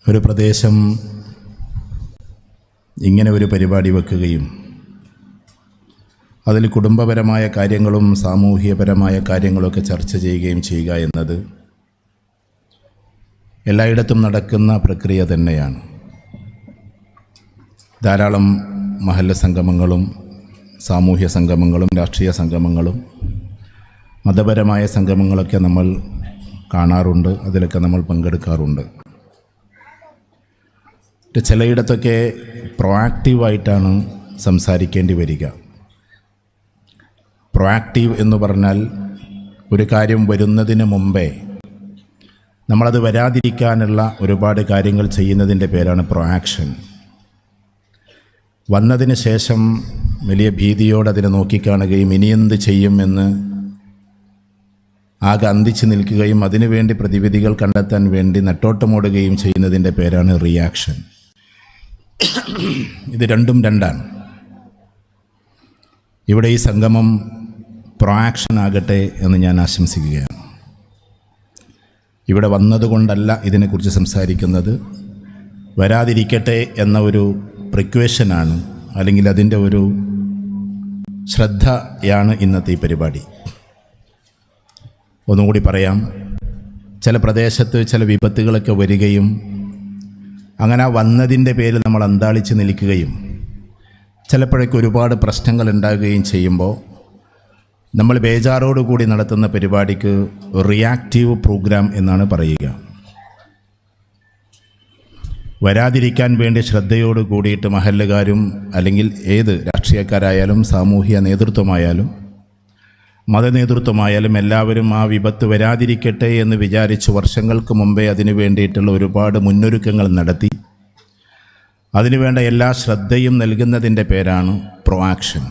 ഒരു പ്രദേശം ഇങ്ങനെ ഒരു പരിപാടി വെക്കുകയും അതിൽ കുടുംബപരമായ കാര്യങ്ങളും സാമൂഹികപരമായ കാര്യങ്ങളൊക്കെ ചർച്ച ചെയ്യുകയും ചെയ്യുക എന്നത് എല്ലായിടത്തും നടക്കുന്ന പ്രക്രിയ തന്നെയാണ്. ധാരാളം മഹല്ല സംഗമങ്ങളും സാമൂഹ്യ സംഗമങ്ങളും രാഷ്ട്രീയ സംഗമങ്ങളും മതപരമായ സംഗമങ്ങളൊക്കെ നമ്മൾ കാണാറുണ്ട്, അതിലൊക്കെ നമ്മൾ പങ്കെടുക്കാറുണ്ട്. ചിലയിടത്തൊക്കെ പ്രൊആക്റ്റീവായിട്ടാണ് സംസാരിക്കേണ്ടി വരിക. പ്രൊആക്റ്റീവ് എന്ന് പറഞ്ഞാൽ ഒരു കാര്യം വരുന്നതിന് മുമ്പേ നമ്മളത് വരാതിരിക്കാനുള്ള ഒരുപാട് കാര്യങ്ങൾ ചെയ്യുന്നതിൻ്റെ പേരാണ് പ്രൊആക്ഷൻ. വന്നതിന് ശേഷം വലിയ ഭീതിയോടെ അതിനെ നോക്കിക്കാണുകയും ഇനിയെന്ത് ചെയ്യും എന്ന് ആകെ അന്തിച്ച് നിൽക്കുകയും അതിനുവേണ്ടി പ്രതിവിധികൾ കണ്ടെത്താൻ വേണ്ടി നെട്ടോട്ടമോടുകയും ചെയ്യുന്നതിൻ്റെ പേരാണ് റിയാക്ഷൻ. ഇത് രണ്ടും രണ്ടാണ്. ഇവിടെ ഈ സംഗമം പ്രൊആക്ഷൻ ആകട്ടെ എന്ന് ഞാൻ ആശംസിക്കുകയാണ്. ഇവിടെ വന്നതുകൊണ്ടല്ല ഇതിനെക്കുറിച്ച് സംസാരിക്കുന്നത്, വരാതിരിക്കട്ടെ എന്ന ഒരു പ്രിക്വേഷനാണ്, അല്ലെങ്കിൽ അതിൻ്റെ ഒരു ശ്രദ്ധയാണ് ഇന്നത്തെ ഈ പരിപാടി. ഒന്നുകൂടി പറയാം, ചില പ്രദേശത്ത് ചില വിപത്തുകളൊക്കെ വരികയും അങ്ങനെ വന്നതിൻ്റെ പേരിൽ നമ്മൾ അന്താളിച്ച് നിൽക്കുകയും ചിലപ്പോഴൊക്കെ ഒരുപാട് പ്രശ്നങ്ങൾ ഉണ്ടാകുകയും ചെയ്യുമ്പോൾ നമ്മൾ ബേജാറോടുകൂടി നടത്തുന്ന പരിപാടിക്ക് റിയാക്റ്റീവ് പ്രോഗ്രാം എന്നാണ് പറയുക. വരാതിരിക്കാൻ വേണ്ടി ശ്രദ്ധയോട് കൂടിയിട്ട് മഹല്ലുകാരും അല്ലെങ്കിൽ ഏത് രാഷ്ട്രീയക്കാരായാലും സാമൂഹിക നേതൃത്വമായാലും മതനേതൃത്വമായാലും എല്ലാവരും ആ വിപത്ത് വരാതിരിക്കട്ടെ എന്ന് വിചാരിച്ച് വർഷങ്ങൾക്ക് മുമ്പേ അതിനു വേണ്ടിയിട്ടുള്ള ഒരുപാട് മുന്നൊരുക്കങ്ങൾ നടത്തി അതിനുവേണ്ട എല്ലാ ശ്രദ്ധയും നൽകുന്നതിൻ്റെ പേരാണ് പ്രൊആക്ഷൻ.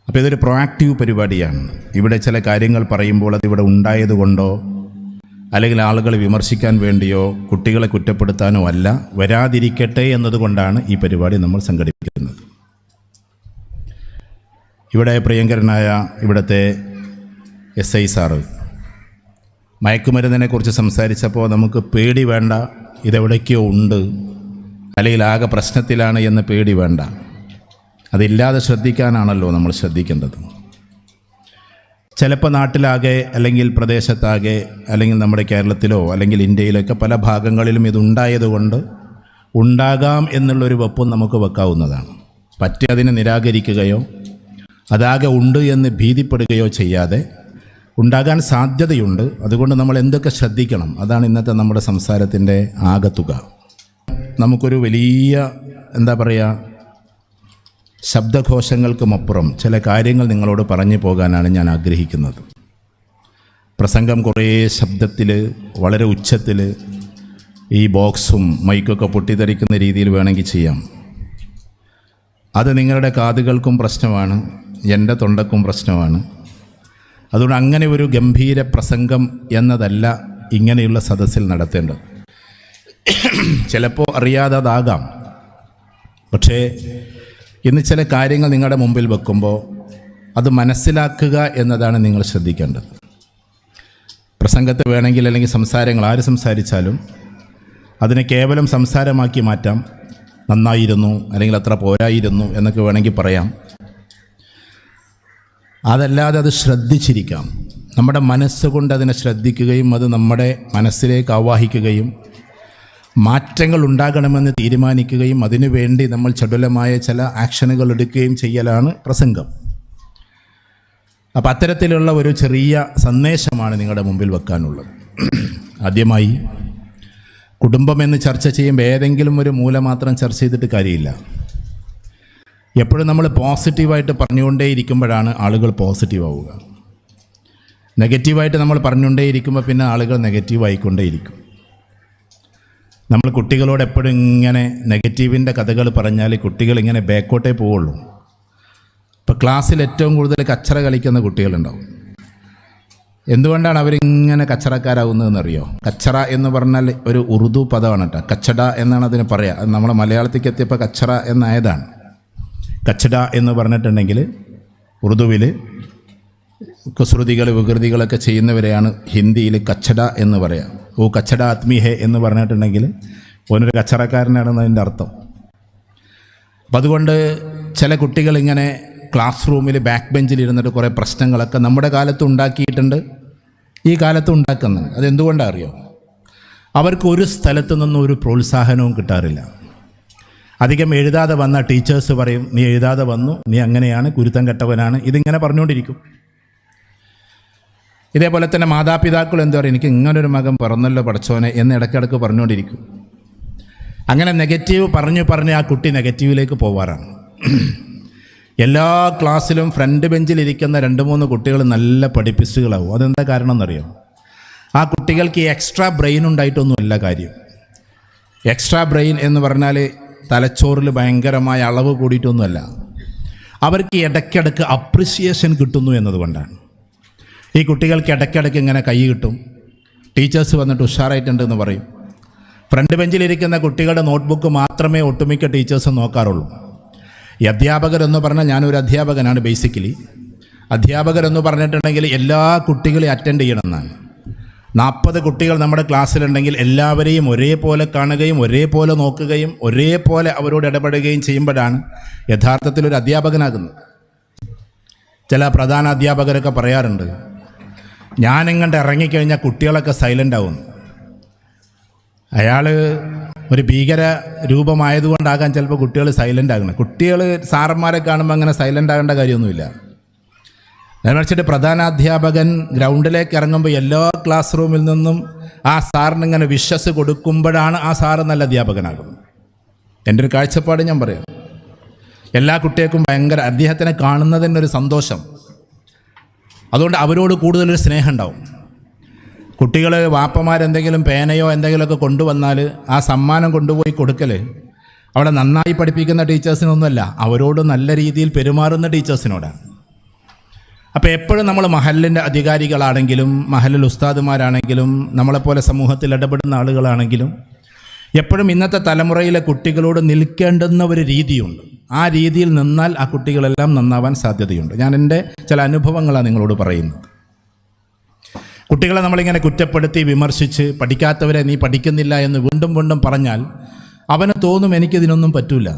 അപ്പോൾ ഇതൊരു പ്രൊആക്റ്റീവ് പരിപാടിയാണ്. ഇവിടെ ചില കാര്യങ്ങൾ പറയുമ്പോൾ അതിവിടെ ഉണ്ടായതുകൊണ്ടോ അല്ലെങ്കിൽ ആളുകളെ വിമർശിക്കാൻ വേണ്ടിയോ കുട്ടികളെ കുറ്റപ്പെടുത്താനോ അല്ല, വരാതിരിക്കട്ടെ എന്നതുകൊണ്ടാണ് ഈ പരിപാടി നമ്മൾ സംഘടിപ്പിക്കുന്നത്. ഇവിടെ പ്രിയങ്കരനായ ഇവിടുത്തെ SI സാറ് മയക്കുമരുന്നിനെക്കുറിച്ച് സംസാരിച്ചപ്പോൾ നമുക്ക് പേടി വേണ്ട, ഇതെവിടേക്കോ ഉണ്ട് അല്ലെങ്കിൽ ആകെ പ്രശ്നത്തിലാണ് എന്ന് പേടി വേണ്ട, അതില്ലാതെ ശ്രദ്ധിക്കാനാണല്ലോ നമ്മൾ ശ്രദ്ധിക്കേണ്ടത്. ചിലപ്പോൾ നാട്ടിലാകെ അല്ലെങ്കിൽ പ്രദേശത്താകെ അല്ലെങ്കിൽ നമ്മുടെ കേരളത്തിലോ അല്ലെങ്കിൽ ഇന്ത്യയിലൊക്കെ പല ഭാഗങ്ങളിലും ഇതുണ്ടായതുകൊണ്ട് ഉണ്ടാകാം എന്നുള്ളൊരു വെപ്പും നമുക്ക് വെക്കാവുന്നതാണ്. പറ്റി അതിനെ നിരാകരിക്കുകയോ അതാകെ ഉണ്ട് എന്ന് ഭീതിപ്പെടുകയോ ചെയ്യാതെ ഉണ്ടാകാൻ സാധ്യതയുണ്ട്, അതുകൊണ്ട് നമ്മൾ എന്തൊക്കെ ശ്രദ്ധിക്കണം, അതാണ് ഇന്നത്തെ നമ്മുടെ സംസാരത്തിൻ്റെ ആകത്തുക. നമുക്കൊരു വലിയ ശബ്ദഘോഷങ്ങൾക്കുമപ്പുറം ചില കാര്യങ്ങൾ നിങ്ങളോട് പറഞ്ഞു പോകാനാണ് ഞാൻ ആഗ്രഹിക്കുന്നത്. പ്രസംഗം കുറേ ശബ്ദത്തിൽ വളരെ ഉച്ചത്തിൽ ഈ ബോക്സും മൈക്കൊക്കെ പൊട്ടിത്തെറിക്കുന്ന രീതിയിൽ വേണമെങ്കിൽ ചെയ്യാം. അത് നിങ്ങളുടെ കാതുകൾക്കും പ്രശ്നമാണ്, എൻ്റെ തൊണ്ടക്കും പ്രശ്നമാണ്. അതുകൊണ്ട് അങ്ങനെ ഒരു ഗംഭീര പ്രസംഗം എന്നതല്ല ഇങ്ങനെയുള്ള സദസ്സിൽ നടത്തേണ്ടത്. ചിലപ്പോൾ അറിയാതെ അതാകാം, പക്ഷേ ഇന്ന് ചില കാര്യങ്ങൾ നിങ്ങളുടെ മുമ്പിൽ വെക്കുമ്പോൾ അത് മനസ്സിലാക്കുക എന്നതാണ് നിങ്ങൾ ശ്രദ്ധിക്കേണ്ടത്. പ്രസംഗത്തെ വേണമെങ്കിൽ അല്ലെങ്കിൽ സംസാരങ്ങൾ ആര് സംസാരിച്ചാലും അതിനെ കേവലം സംസാരമാക്കി മാറ്റാം. നന്നായിരുന്നു അല്ലെങ്കിൽ അത്ര പോരായിരുന്നു എന്നൊക്കെ വേണമെങ്കിൽ പറയാം. അതല്ലാതെ അത് ശ്രദ്ധിച്ചിരിക്കാം. നമ്മുടെ മനസ്സുകൊണ്ട് അതിനെ ശ്രദ്ധിക്കുകയും അത് നമ്മുടെ മനസ്സിലേക്ക് ആവാഹിക്കുകയും മാറ്റങ്ങൾ ഉണ്ടാകണമെന്ന് തീരുമാനിക്കുകയും അതിനുവേണ്ടി നമ്മൾ ചടുലമായ ചില ആക്ഷനുകൾ എടുക്കുകയും ചെയ്യലാണ് പ്രസംഗം. അപ്പോൾ അത്തരത്തിലുള്ള ഒരു ചെറിയ സന്ദേശമാണ് നിങ്ങളുടെ മുമ്പിൽ വെക്കാനുള്ളത്. ആദ്യമായി, കുടുംബമെന്ന് ചർച്ച ചെയ്യുമ്പോൾ ഏതെങ്കിലും ഒരു മൂല മാത്രം ചർച്ച ചെയ്തിട്ട് കാര്യമില്ല. എപ്പോഴും നമ്മൾ പോസിറ്റീവായിട്ട് പറഞ്ഞുകൊണ്ടേയിരിക്കുമ്പോഴാണ് ആളുകൾ പോസിറ്റീവ് ആവുക. നെഗറ്റീവായിട്ട് നമ്മൾ പറഞ്ഞുകൊണ്ടേയിരിക്കുമ്പോൾ പിന്നെ ആളുകൾ നെഗറ്റീവായിക്കൊണ്ടേയിരിക്കും. നമ്മൾ കുട്ടികളോട് എപ്പോഴും ഇങ്ങനെ നെഗറ്റീവിൻ്റെ കഥകൾ പറഞ്ഞാൽ കുട്ടികൾ ഇങ്ങനെ ബാക്കോട്ടേ പോവുള്ളൂ. ഇപ്പോൾ ക്ലാസ്സിൽ ഏറ്റവും കൂടുതൽ കച്ചറ കളിക്കുന്ന കുട്ടികളുണ്ടാവും. എന്തുകൊണ്ടാണ് അവരിങ്ങനെ കച്ചറക്കാരാകുന്നതെന്നറിയോ? കച്ചറ എന്ന് പറഞ്ഞാൽ ഒരു ഉറുദു പദമാണ് കേട്ടോ. കച്ചട എന്നാണ് അതിന് പറയുക. അത് നമ്മളെ മലയാളത്തേക്ക് എത്തിയപ്പോൾ കച്ചറ എന്നായതാണ്. കച്ചട എന്ന് പറഞ്ഞിട്ടുണ്ടെങ്കിൽ ഉറുദുവിൽ കുസൃതികൾ വികൃതികളൊക്കെ ചെയ്യുന്നവരെയാണ് ഹിന്ദിയിൽ കച്ചട എന്ന് പറയാം. ഓ കച്ചട ആത്മീ ഹേ എന്ന് പറഞ്ഞിട്ടുണ്ടെങ്കിൽ ഓനൊരു കച്ചറക്കാരനാണെന്ന് അതിൻ്റെ അർത്ഥം. അപ്പം അതുകൊണ്ട് ചില കുട്ടികൾ ഇങ്ങനെ ക്ലാസ് റൂമിൽ ബാക്ക് ബെഞ്ചിൽ ഇരുന്നിട്ട് കുറേ പ്രശ്നങ്ങളൊക്കെ നമ്മുടെ കാലത്ത് ഉണ്ടാക്കിയിട്ടുണ്ട്, ഈ കാലത്ത് ഉണ്ടാക്കുന്നുണ്ട്. അതെന്തുകൊണ്ടാണ് അറിയോ? അവർക്ക് ഒരു സ്ഥലത്തു നിന്നും ഒരു പ്രോത്സാഹനവും കിട്ടാറില്ല. അധികം എഴുതാതെ വന്ന ടീച്ചേഴ്സ് പറയും, നീ എഴുതാതെ വന്നു, നീ അങ്ങനെയാണ്, കുരുത്തം കെട്ടവനാണ്, ഇതിങ്ങനെ പറഞ്ഞുകൊണ്ടിരിക്കും. ഇതേപോലെ തന്നെ മാതാപിതാക്കൾ എന്താ പറയുക, എനിക്ക് ഇങ്ങനൊരു മകൻ പിറന്നല്ലോ പടച്ചോനെ എന്ന് ഇടയ്ക്കിടയ്ക്ക് പറഞ്ഞുകൊണ്ടിരിക്കും. അങ്ങനെ നെഗറ്റീവ് പറഞ്ഞ് ആ കുട്ടി നെഗറ്റീവിലേക്ക് പോവാറാണ്. എല്ലാ ക്ലാസ്സിലും ഫ്രണ്ട് ബെഞ്ചിലിരിക്കുന്ന 2-3 കുട്ടികൾ നല്ല പഠിപ്പിസ്റ്റുകളാവും. അതെന്താ കാരണം എന്നറിയോ? ആ കുട്ടികൾക്ക് ഈ എക്സ്ട്രാ ബ്രെയിൻ ഉണ്ടായിട്ടൊന്നുമല്ല കാര്യം. എക്സ്ട്രാ ബ്രെയിൻ എന്ന് പറഞ്ഞാൽ തലച്ചോറിൽ ഭയങ്കരമായ അളവ് കൂടിയിട്ടൊന്നുമല്ല, അവർക്ക് ഇടയ്ക്കിടയ്ക്ക് അപ്രിസിയേഷൻ കിട്ടുന്നു എന്നതുകൊണ്ടാണ്. ഈ കുട്ടികൾക്ക് ഇടയ്ക്കിടയ്ക്ക് ഇങ്ങനെ കൈ കിട്ടും, ടീച്ചേഴ്സ് വന്നിട്ട് ഉഷാറായിട്ടുണ്ടെന്ന് പറയും. ഫ്രണ്ട് ബെഞ്ചിലിരിക്കുന്ന കുട്ടികളുടെ നോട്ട്ബുക്ക് മാത്രമേ ഒട്ടുമിക്ക ടീച്ചേഴ്സും നോക്കാറുള്ളൂ. ഈ അധ്യാപകരെന്ന് പറഞ്ഞാൽ, ഞാനൊരു അധ്യാപകനാണ് ബേസിക്കലി. അധ്യാപകരെന്ന് പറഞ്ഞിട്ടുണ്ടെങ്കിൽ എല്ലാ കുട്ടികളെയും അറ്റൻഡ് ചെയ്യണമെന്നാണ്. 40 കുട്ടികൾ നമ്മുടെ ക്ലാസ്സിലുണ്ടെങ്കിൽ എല്ലാവരെയും ഒരേപോലെ കാണുകയും ഒരേപോലെ നോക്കുകയും ഒരേപോലെ അവരോട് ഇടപെടുകയും ചെയ്യുമ്പോഴാണ് യഥാർത്ഥത്തിൽ ഒരു അധ്യാപകനാകുന്നത്. ചില പ്രധാന അധ്യാപകരൊക്കെ പറയാറുണ്ട്, ഞാനിങ്ങോട്ട് ഇറങ്ങിക്കഴിഞ്ഞാൽ കുട്ടികളൊക്കെ സൈലൻ്റ് ആവുന്നു. അയാൾ ഒരു ഭീകര രൂപമായതുകൊണ്ടാകാൻ ചിലപ്പോൾ കുട്ടികൾ സൈലൻ്റ് ആകണം. കുട്ടികൾ സാറന്മാരെ കാണുമ്പോൾ അങ്ങനെ സൈലൻ്റ് ആകേണ്ട കാര്യമൊന്നുമില്ല. എന്ന് വെച്ചിട്ട് പ്രധാനാധ്യാപകൻ ഗ്രൗണ്ടിലേക്ക് ഇറങ്ങുമ്പോൾ എല്ലാ ക്ലാസ് റൂമിൽ നിന്നും ആ സാറിന് ഇങ്ങനെ വിശ്വസ് കൊടുക്കുമ്പോഴാണ് ആ സാറ് നല്ല അധ്യാപകനാകുന്നത്. എൻ്റെ ഒരു കാഴ്ചപ്പാട് ഞാൻ പറയാം. എല്ലാ കുട്ടികൾക്കും ഭയങ്കര അദ്ദേഹത്തിനെ കാണുന്നതിനൊരു സന്തോഷം, അതുകൊണ്ട് അവരോട് കൂടുതലൊരു സ്നേഹം ഉണ്ടാവും. കുട്ടികൾ വാപ്പമാരെന്തെങ്കിലും പേനയോ എന്തെങ്കിലുമൊക്കെ കൊണ്ടുവന്നാൽ ആ സമ്മാനം കൊണ്ടുപോയി കൊടുക്കൽ അവിടെ നന്നായി പഠിപ്പിക്കുന്ന ടീച്ചേഴ്സിനൊന്നുമല്ല, അവരോട് നല്ല രീതിയിൽ പെരുമാറുന്ന ടീച്ചേഴ്സിനോടാണ്. അപ്പോൾ എപ്പോഴും നമ്മൾ മഹലിൻ്റെ അധികാരികളാണെങ്കിലും മഹലിൽ ഉസ്താദുമാരാണെങ്കിലും നമ്മളെപ്പോലെ സമൂഹത്തിൽ ഇടപെടുന്ന ആളുകളാണെങ്കിലും എപ്പോഴും ഇന്നത്തെ തലമുറയിലെ കുട്ടികളോട് നിൽക്കേണ്ടുന്ന ഒരു രീതിയുണ്ട്. ആ രീതിയിൽ നിന്നാൽ ആ കുട്ടികളെല്ലാം നന്നാവാൻ സാധ്യതയുണ്ട്. ഞാൻ എൻ്റെ ചില അനുഭവങ്ങളാണ് നിങ്ങളോട് പറയുന്നത്. കുട്ടികളെ നമ്മളിങ്ങനെ കുറ്റപ്പെടുത്തി വിമർശിച്ച് പഠിക്കാത്തവരെ നീ പഠിക്കുന്നില്ല എന്ന് വീണ്ടും വീണ്ടും പറഞ്ഞാൽ അവന് തോന്നും എനിക്കിതിനൊന്നും പറ്റൂല.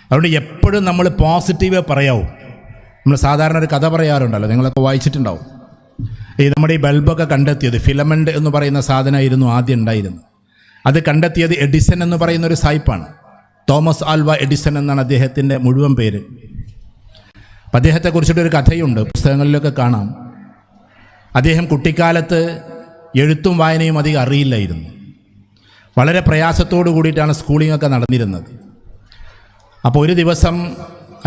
അതുകൊണ്ട് എപ്പോഴും നമ്മൾ പോസിറ്റീവേ പറയാവൂ. നമ്മൾ സാധാരണ ഒരു കഥ പറയാറുണ്ടല്ലോ, നിങ്ങളൊക്കെ വായിച്ചിട്ടുണ്ടാവും. നമ്മുടെ ഈ ബൾബൊക്കെ കണ്ടെത്തിയത് ഫിലമെൻ്റ് എന്ന് പറയുന്ന സാധനമായിരുന്നു ആദ്യം ഉണ്ടായിരുന്നത്. അത് കണ്ടെത്തിയത് എഡിസൺ എന്ന് പറയുന്ന ഒരു സായിപ്പാണ്. തോമസ് ആൽവ എഡിസൺ എന്നാണ് അദ്ദേഹത്തിൻ്റെ മുഴുവൻ പേര്. അപ്പം അദ്ദേഹത്തെക്കുറിച്ചിട്ടൊരു കഥയുണ്ട്, പുസ്തകങ്ങളിലൊക്കെ കാണാം. അദ്ദേഹം കുട്ടിക്കാലത്ത് എഴുത്തും വായനയും അധികം അറിയില്ലായിരുന്നു. വളരെ പ്രയാസത്തോടു കൂടിയിട്ടാണ് സ്കൂളിങ്ങൊക്കെ നടന്നിരുന്നത്. അപ്പോൾ ഒരു ദിവസം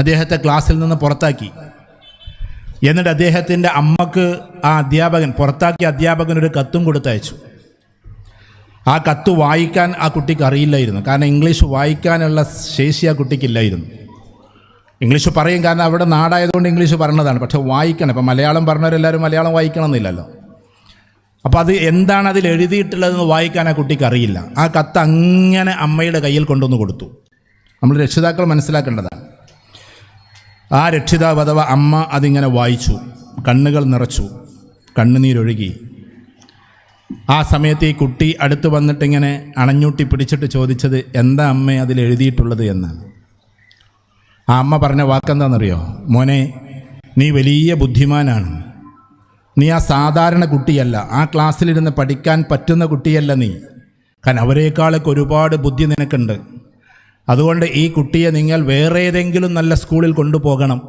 അദ്ദേഹത്തെ ക്ലാസ്സിൽ നിന്ന് പുറത്താക്കി. എന്നിട്ട് അദ്ദേഹത്തിൻ്റെ അമ്മക്ക് ആ അധ്യാപകൻ, പുറത്താക്കിയ അധ്യാപകനൊരു കത്തും കൊടുത്തയച്ചു. ആ കത്ത് വായിക്കാൻ ആ കുട്ടിക്ക് അറിയില്ലായിരുന്നു. കാരണം ഇംഗ്ലീഷ് വായിക്കാനുള്ള ശേഷി ആ കുട്ടിക്കില്ലായിരുന്നു. ഇംഗ്ലീഷ് പറയും, കാരണം അവിടെ നാടായതുകൊണ്ട് ഇംഗ്ലീഷ് പറഞ്ഞതാണ്. പക്ഷെ വായിക്കണം. ഇപ്പം മലയാളം പറഞ്ഞവരെല്ലാവരും മലയാളം വായിക്കണമെന്നില്ലല്ലോ. അപ്പോൾ അത് എന്താണ് അതിൽ എഴുതിയിട്ടുള്ളതെന്ന് വായിക്കാൻ ആ കുട്ടിക്ക് അറിയില്ല. ആ കത്ത് അങ്ങനെ അമ്മയുടെ കയ്യിൽ കൊണ്ടുവന്ന് കൊടുത്തു. നമ്മൾ രക്ഷിതാക്കൾ മനസ്സിലാക്കേണ്ടതാണ്. ആ രക്ഷിതാവ് അഥവാ അമ്മ അതിങ്ങനെ വായിച്ചു, കണ്ണുകൾ നിറച്ചു, കണ്ണുനീരൊഴുകി. ആ സമയത്ത് ഈ കുട്ടി അടുത്ത് വന്നിട്ടിങ്ങനെ അണഞ്ഞൂട്ടി പിടിച്ചിട്ട് ചോദിച്ചത്, എന്താ അമ്മേ അതിൽ എഴുതിയിട്ടുള്ളത് എന്നാണ്. ആ അമ്മ പറഞ്ഞ വാക്കെന്താണെന്നറിയോ? മോനെ, നീ വലിയ ബുദ്ധിമാനാണ്. നീ ആ സാധാരണ കുട്ടിയല്ല, ആ ക്ലാസ്സിലിരുന്ന് പഠിക്കാൻ പറ്റുന്ന കുട്ടിയല്ല നീ. കാരണം അവരെക്കാളൊക്കെ ഒരുപാട് ബുദ്ധി നിനക്കുണ്ട്. അതുകൊണ്ട് ഈ കുട്ടിയെ നിങ്ങൾ വേറെ ഏതെങ്കിലും നല്ല സ്കൂളിൽ കൊണ്ടുപോകണം,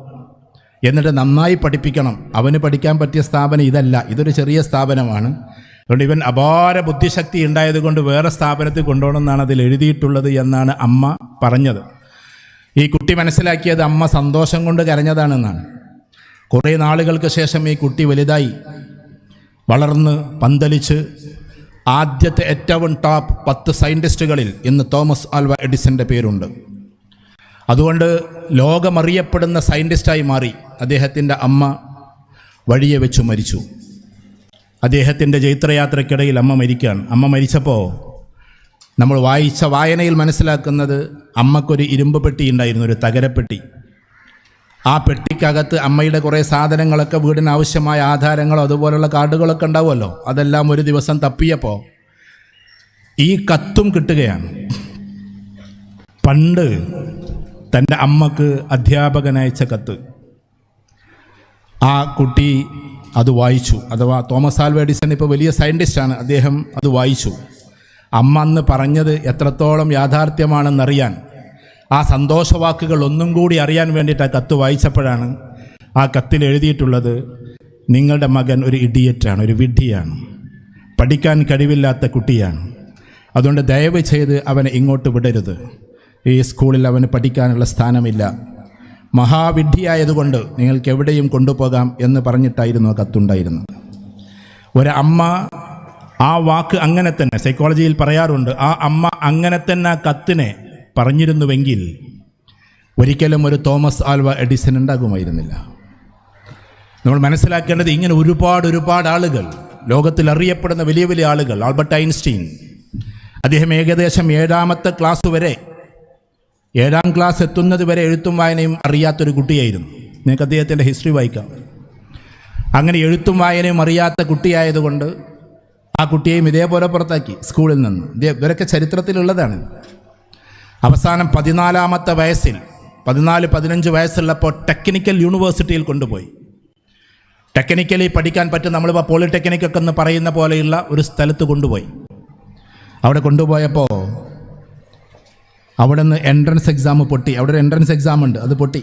എന്നിട്ട് നന്നായി പഠിപ്പിക്കണം. അവന് പഠിക്കാൻ പറ്റിയ സ്ഥാപനം ഇതല്ല, ഇതൊരു ചെറിയ സ്ഥാപനമാണ്. അതുകൊണ്ട് ഇവൻ അപാര ബുദ്ധിശക്തി ഉണ്ടായതുകൊണ്ട് വേറെ സ്ഥാപനത്തിൽ കൊണ്ടുപോകണമെന്നാണ് അതിൽ എഴുതിയിട്ടുള്ളത് എന്നാണ് അമ്മ പറഞ്ഞത്. ഈ കുട്ടി മനസ്സിലാക്കിയത് അമ്മ സന്തോഷം കൊണ്ട് കരഞ്ഞതാണെന്നാണ്. കുറേ നാളുകൾക്ക് ശേഷം ഈ കുട്ടി വലുതായി, വളർന്ന് പന്തലിച്ച് ആദ്യത്തെ ഏറ്റവും ടോപ്പ് 10 സയൻറ്റിസ്റ്റുകളിൽ ഇന്ന് തോമസ് ആൽവ എഡിസൻ്റെ പേരുണ്ട്. അതുകൊണ്ട് ലോകമറിയപ്പെടുന്ന സയൻറ്റിസ്റ്റായി മാറി. അദ്ദേഹത്തിൻ്റെ അമ്മ വഴിയെ വെച്ച് മരിച്ചു. അദ്ദേഹത്തിൻ്റെ ജൈത്രയാത്രയ്ക്കിടയിൽ അമ്മ മരിക്കുകയാണ്. അമ്മ മരിച്ചപ്പോൾ നമ്മൾ വായിച്ച വായനയിൽ മനസ്സിലാക്കുന്നത് അമ്മക്കൊരു ഇരുമ്പ് പെട്ടി ഉണ്ടായിരുന്നു, ഒരു തകരപ്പെട്ടി. ആ പെട്ടിക്കകത്ത് അമ്മയുടെ കുറേ സാധനങ്ങളൊക്കെ, വീടിന് ആവശ്യമായ ആധാരങ്ങളോ അതുപോലുള്ള കാർഡുകളൊക്കെ ഉണ്ടാവുമല്ലോ, അതെല്ലാം ഒരു ദിവസം തപ്പിയപ്പോൾ ഈ കത്തും കിട്ടുകയാണ്. പണ്ട് തൻ്റെ അമ്മക്ക് അധ്യാപകനയച്ച കത്ത്. ആ കുട്ടി അത് വായിച്ചു. അഥവാ തോമസ് ആൽവ എഡിസൺ ഇപ്പോൾ വലിയ സയൻറ്റിസ്റ്റാണ്, അദ്ദേഹം അത് വായിച്ചു. അമ്മ അന്ന് പറഞ്ഞത് എത്രത്തോളം യാഥാർത്ഥ്യമാണെന്നറിയാൻ, ആ സന്തോഷവാക്കുകൾ ഒന്നും കൂടി അറിയാൻ വേണ്ടിയിട്ട് ആ കത്ത് വായിച്ചപ്പോഴാണ് ആ കത്തിൽ എഴുതിയിട്ടുള്ളത്, നിങ്ങളുടെ മകൻ ഒരു ഇഡിയറ്റാണ്, ഒരു വിഡ്ഢിയാണ്, പഠിക്കാൻ കഴിവില്ലാത്ത കുട്ടിയാണ്. അതുകൊണ്ട് ദയവ് ചെയ്ത് അവനെ ഇങ്ങോട്ട് വിടരുത്. ഈ സ്കൂളിൽ അവന് പഠിക്കാനുള്ള സ്ഥാനമില്ല. മഹാവിഡ്ഢിയായതുകൊണ്ട് നിങ്ങൾക്ക് എവിടെയും കൊണ്ടുപോകാം എന്ന് പറഞ്ഞിട്ടായിരുന്നു ആ കത്തുണ്ടായിരുന്നത്. ഒരമ്മ ആ വാക്ക് അങ്ങനെ തന്നെ, സൈക്കോളജിയിൽ പറയാറുണ്ട്, ആ അമ്മ അങ്ങനെ തന്നെ ആ കത്തിനെ പറഞ്ഞിരുന്നുവെങ്കിൽ ഒരിക്കലും ഒരു തോമസ് ആൽവ എഡിസൺ ഉണ്ടാകുമായിരുന്നില്ല. നമ്മൾ മനസ്സിലാക്കേണ്ടത്, ഇങ്ങനെ ഒരുപാട് ആളുകൾ, ലോകത്തിൽ അറിയപ്പെടുന്ന വലിയ വലിയ ആളുകൾ, ആൽബർട്ട് ഐൻസ്റ്റീൻ, അദ്ദേഹം ഏകദേശം 7ാമത്തെ ക്ലാസ് വരെ, 7ാം ക്ലാസ് എത്തുന്നത് വരെ എഴുത്തും വായനയും അറിയാത്തൊരു കുട്ടിയായിരുന്നു. നിങ്ങൾക്ക് അദ്ദേഹത്തിൻ്റെ ഹിസ്റ്ററി വായിക്കാം. അങ്ങനെ എഴുത്തും വായനയും അറിയാത്ത കുട്ടിയായതുകൊണ്ട് ആ കുട്ടിയെയും ഇതേപോലെ പുറത്താക്കി സ്കൂളിൽ നിന്ന്. ഇവരൊക്കെ ചരിത്രത്തിലുള്ളതാണ്. അവസാനം 14ാമത്തെ വയസ്സിൽ, 14-15 വയസ്സുള്ളപ്പോൾ ടെക്നിക്കൽ യൂണിവേഴ്സിറ്റിയിൽ കൊണ്ടുപോയി. ടെക്നിക്കലി പഠിക്കാൻ പറ്റും, നമ്മളിപ്പോൾ പോളിടെക്നിക്കൊക്കെ എന്ന് പറയുന്ന പോലെയുള്ള ഒരു സ്ഥലത്ത് കൊണ്ടുപോയി. അവിടെ കൊണ്ടുപോയപ്പോൾ അവിടെ നിന്ന് എൻട്രൻസ് എക്സാം പൊട്ടി. അവിടെ ഒരു എൻട്രൻസ് എക്സാം ഉണ്ട്, അത് പൊട്ടി.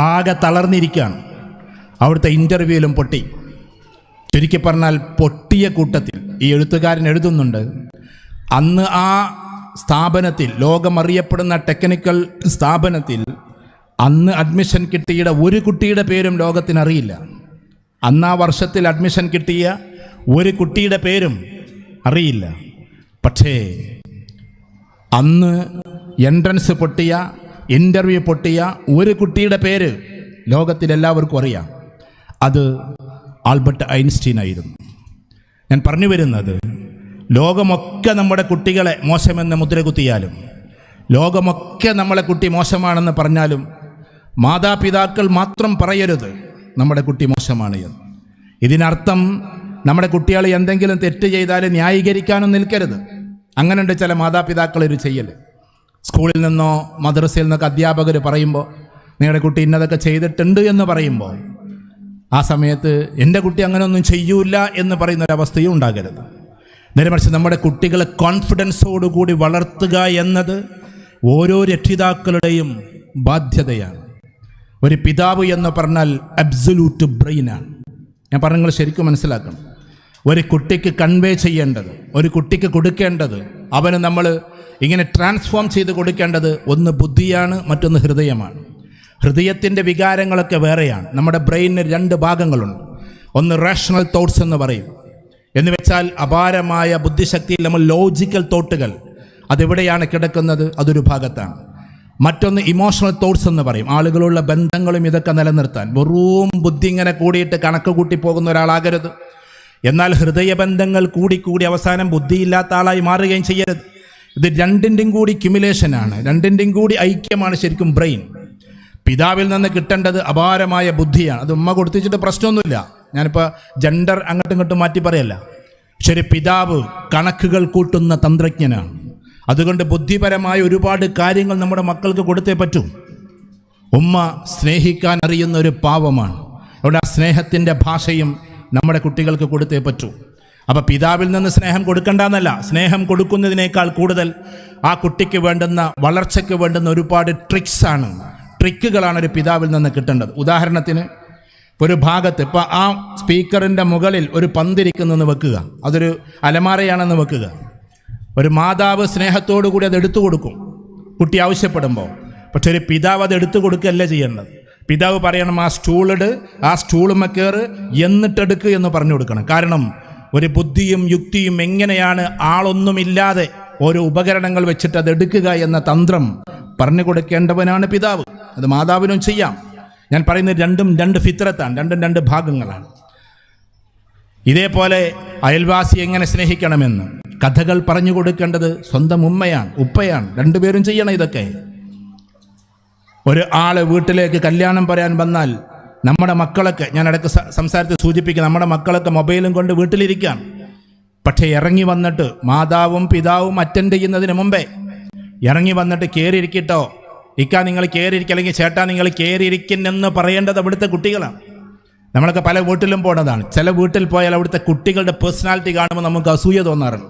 ആകെ തളർന്നിരിക്കുകയാണ്. അവിടുത്തെ ഇൻ്റർവ്യൂവിലും പൊട്ടി. ചുരുക്കി പറഞ്ഞാൽ പൊട്ടിയ കൂട്ടത്തിൽ ഈ എഴുത്തുകാരൻ എഴുതുന്നുണ്ട്, അന്ന് ആ സ്ഥാപനത്തിൽ, ലോകമറിയപ്പെടുന്ന ടെക്നിക്കൽ സ്ഥാപനത്തിൽ അന്ന് അഡ്മിഷൻ കിട്ടിയ ഒരു കുട്ടിയുടെ പേരും ലോകത്തിനറിയില്ല. അന്ന് ആ വർഷത്തിൽ അഡ്മിഷൻ കിട്ടിയ ഒരു കുട്ടിയുടെ പേരും അറിയില്ല. പക്ഷേ അന്ന് എൻട്രൻസ് പൊട്ടിയ, ഇൻ്റർവ്യൂ പൊട്ടിയ ഒരു കുട്ടിയുടെ പേര് ലോകത്തിലെല്ലാവർക്കും അറിയാം. അത് ആൽബർട്ട് ഐൻസ്റ്റീൻ ആയിരുന്നു. ഞാൻ പറഞ്ഞു വരുന്നത്, ലോകമൊക്കെ നമ്മുടെ കുട്ടികളെ മോശമെന്ന് മുദ്ര കുത്തിയാലും, ലോകമൊക്കെ നമ്മളെ കുട്ടി മോശമാണെന്ന് പറഞ്ഞാലും, മാതാപിതാക്കൾ മാത്രം പറയരുത് നമ്മുടെ കുട്ടി മോശമാണ് എന്ന്. ഇതിനർത്ഥം നമ്മുടെ കുട്ടികൾ എന്തെങ്കിലും തെറ്റ് ചെയ്താൽ ന്യായീകരിക്കാനും നിൽക്കരുത്. അങ്ങനെയുണ്ട് ചില മാതാപിതാക്കൾ ഒരു ചെയ്യൽ. സ്കൂളിൽ നിന്നോ മദ്രസയിൽ നിന്നൊക്കെ അധ്യാപകർ പറയുമ്പോൾ, നിങ്ങളുടെ കുട്ടി ഇന്നതൊക്കെ ചെയ്തിട്ടുണ്ട് എന്ന് പറയുമ്പോൾ, ആ സമയത്ത് എൻ്റെ കുട്ടി അങ്ങനെയൊന്നും ചെയ്യൂല എന്ന് പറയുന്നൊരവസ്ഥയും ഉണ്ടാകരുത്. നേരെ മറിച്ച് നമ്മുടെ കുട്ടികളെ കോൺഫിഡൻസോടുകൂടി വളർത്തുക എന്നത് ഓരോ രക്ഷിതാക്കളുടെയും ബാധ്യതയാണ്. ഒരു പിതാവ് എന്ന് പറഞ്ഞാൽ അബ്സല്യൂട്ട് ബ്രെയിനാണ്. ഞാൻ പറഞ്ഞ നിങ്ങൾ ശരിക്കും മനസ്സിലാക്കണം. ഒരു കുട്ടിക്ക് കൺവേ ചെയ്യേണ്ടത്, ഒരു കുട്ടിക്ക് കൊടുക്കേണ്ടത്, അവന് നമ്മൾ ഇങ്ങനെ ട്രാൻസ്ഫോം ചെയ്ത് കൊടുക്കേണ്ടത്, ഒന്ന് ബുദ്ധിയാണ്, മറ്റൊന്ന് ഹൃദയമാണ്. ഹൃദയത്തിൻ്റെ വികാരങ്ങളൊക്കെ വേറെയാണ്. നമ്മുടെ ബ്രെയിനിന് 2 ഭാഗങ്ങളുണ്ട്. ഒന്ന് റേഷണൽ തോട്ട്സ് എന്ന് പറയും, എന്ന് വെച്ചാൽ അപാരമായ ബുദ്ധിശക്തിയിൽ നമ്മൾ ലോജിക്കൽ തോട്ടുകൾ, അതെവിടെയാണ് കിടക്കുന്നത്? അതൊരു ഭാഗത്താണ്. മറ്റൊന്ന് ഇമോഷണൽ തോട്ട്സ് എന്ന് പറയും. ആളുകളുള്ള ബന്ധങ്ങളും ഇതൊക്കെ നിലനിർത്താൻ. വെറും ബുദ്ധി ഇങ്ങനെ കൂടിയിട്ട് കണക്ക് കൂട്ടി പോകുന്ന ഒരാളാകരുത്. എന്നാൽ ഹൃദയബന്ധങ്ങൾ കൂടി അവസാനം ബുദ്ധിയില്ലാത്ത ആളായി മാറുകയും ചെയ്യരുത്. ഇത് 2ൻ്റെയും കൂടി ക്യുമുലേഷനാണ്, 2ൻ്റെയും കൂടി ഐക്യമാണ് ശരിക്കും ബ്രെയിൻ. പിതാവിൽ നിന്ന് കിട്ടേണ്ടത് അപാരമായ ബുദ്ധിയാണ്. അത് ഉമ്മ കൊടുത്തിച്ചിട്ട് പ്രശ്നമൊന്നുമില്ല. ഞാനിപ്പോൾ ജെൻഡർ അങ്ങോട്ടും ഇങ്ങോട്ടും മാറ്റി പറയല്ല. ശരി, പിതാവ് കണക്കുകൾ കൂട്ടുന്ന തന്ത്രജ്ഞനാണ്. അതുകൊണ്ട് ബുദ്ധിപരമായ ഒരുപാട് കാര്യങ്ങൾ നമ്മുടെ മക്കൾക്ക് കൊടുത്തേ പറ്റൂ. ഉമ്മ സ്നേഹിക്കാൻ അറിയുന്ന ഒരു പാവമാണ്. അവിടെ ആ സ്നേഹത്തിൻ്റെ ഭാഷയും നമ്മുടെ കുട്ടികൾക്ക് കൊടുത്തേ പറ്റൂ. അപ്പോൾ പിതാവിൽ നിന്ന് സ്നേഹം കൊടുക്കണ്ടെന്നല്ല, സ്നേഹം കൊടുക്കുന്നതിനേക്കാൾ കൂടുതൽ ആ കുട്ടിക്ക് വേണ്ടുന്ന, വളർച്ചയ്ക്ക് വേണ്ടുന്ന ഒരുപാട് ട്രിക്കുകളാണ് ഒരു പിതാവിൽ നിന്ന് കിട്ടേണ്ടത്. ഉദാഹരണത്തിന്, ഒരു ഭാഗത്ത് ഇപ്പോൾ ആ സ്പീക്കറിൻ്റെ മുകളിൽ ഒരു പന്തിരിക്കുന്നെന്ന് വെക്കുക, അതൊരു അലമാരയാണെന്ന് വെക്കുക. ഒരു മാതാവ് സ്നേഹത്തോടു കൂടി അത് എടുത്തു കൊടുക്കും കുട്ടി ആവശ്യപ്പെടുമ്പോൾ. പക്ഷെ ഒരു പിതാവ് അത് എടുത്തു കൊടുക്കുകയല്ല ചെയ്യേണ്ടത്. പിതാവ് പറയണം, ആ സ്റ്റൂളിട്, ആ സ്റ്റൂളുമ്മ കയറ്, എന്നിട്ടെടുക്കുക എന്ന് പറഞ്ഞു കൊടുക്കണം. കാരണം ഒരു ബുദ്ധിയും യുക്തിയും എങ്ങനെയാണ് ആളൊന്നുമില്ലാതെ ഓരോ ഉപകരണങ്ങൾ വെച്ചിട്ട് അത് എടുക്കുക എന്ന തന്ത്രം പറഞ്ഞു കൊടുക്കേണ്ടവനാണ് പിതാവ്. അത് മാതാവിനും ചെയ്യാം. ഞാൻ പറയുന്നത് 2 ഫിത്രത്താണ്, 2 ഭാഗങ്ങളാണ്. ഇതേപോലെ അയൽവാസി എങ്ങനെ സ്നേഹിക്കണമെന്ന് കഥകൾ പറഞ്ഞു കൊടുക്കേണ്ടത് സ്വന്തം ഉമ്മയാണ്, ഉപ്പയാണ്. 2 പേരും ചെയ്യണം ഇതൊക്കെ. ഒരു ആൾ വീട്ടിലേക്ക് കല്യാണം പറയാൻ വന്നാൽ നമ്മുടെ മക്കളൊക്കെ, ഞാൻ ഇടയ്ക്ക് സംസാരത്തിൽ സൂചിപ്പിക്കുക, നമ്മുടെ മക്കളൊക്കെ മൊബൈലും കൊണ്ട് വീട്ടിലിരിക്കുകയാണ്. പക്ഷേ ഇറങ്ങി വന്നിട്ട് മാതാവും പിതാവും അറ്റൻഡ് ചെയ്യുന്നതിന് മുമ്പേ ഇറങ്ങി വന്നിട്ട് കയറിയിരിക്കട്ടോ, ഇക്കാ നിങ്ങൾ കയറിയിരിക്കുക, അല്ലെങ്കിൽ ചേട്ടാ നിങ്ങൾ കയറിയിരിക്കുന്നെന്ന് പറയേണ്ടത് അവിടുത്തെ കുട്ടികളാണ്. നമ്മളൊക്കെ പല വീട്ടിലും പോണതാണ്. ചില വീട്ടിൽ പോയാൽ അവിടുത്തെ കുട്ടികളുടെ പേഴ്സണാലിറ്റി കാണുമ്പോൾ നമുക്ക് അസൂയ തോന്നാറുണ്ട്.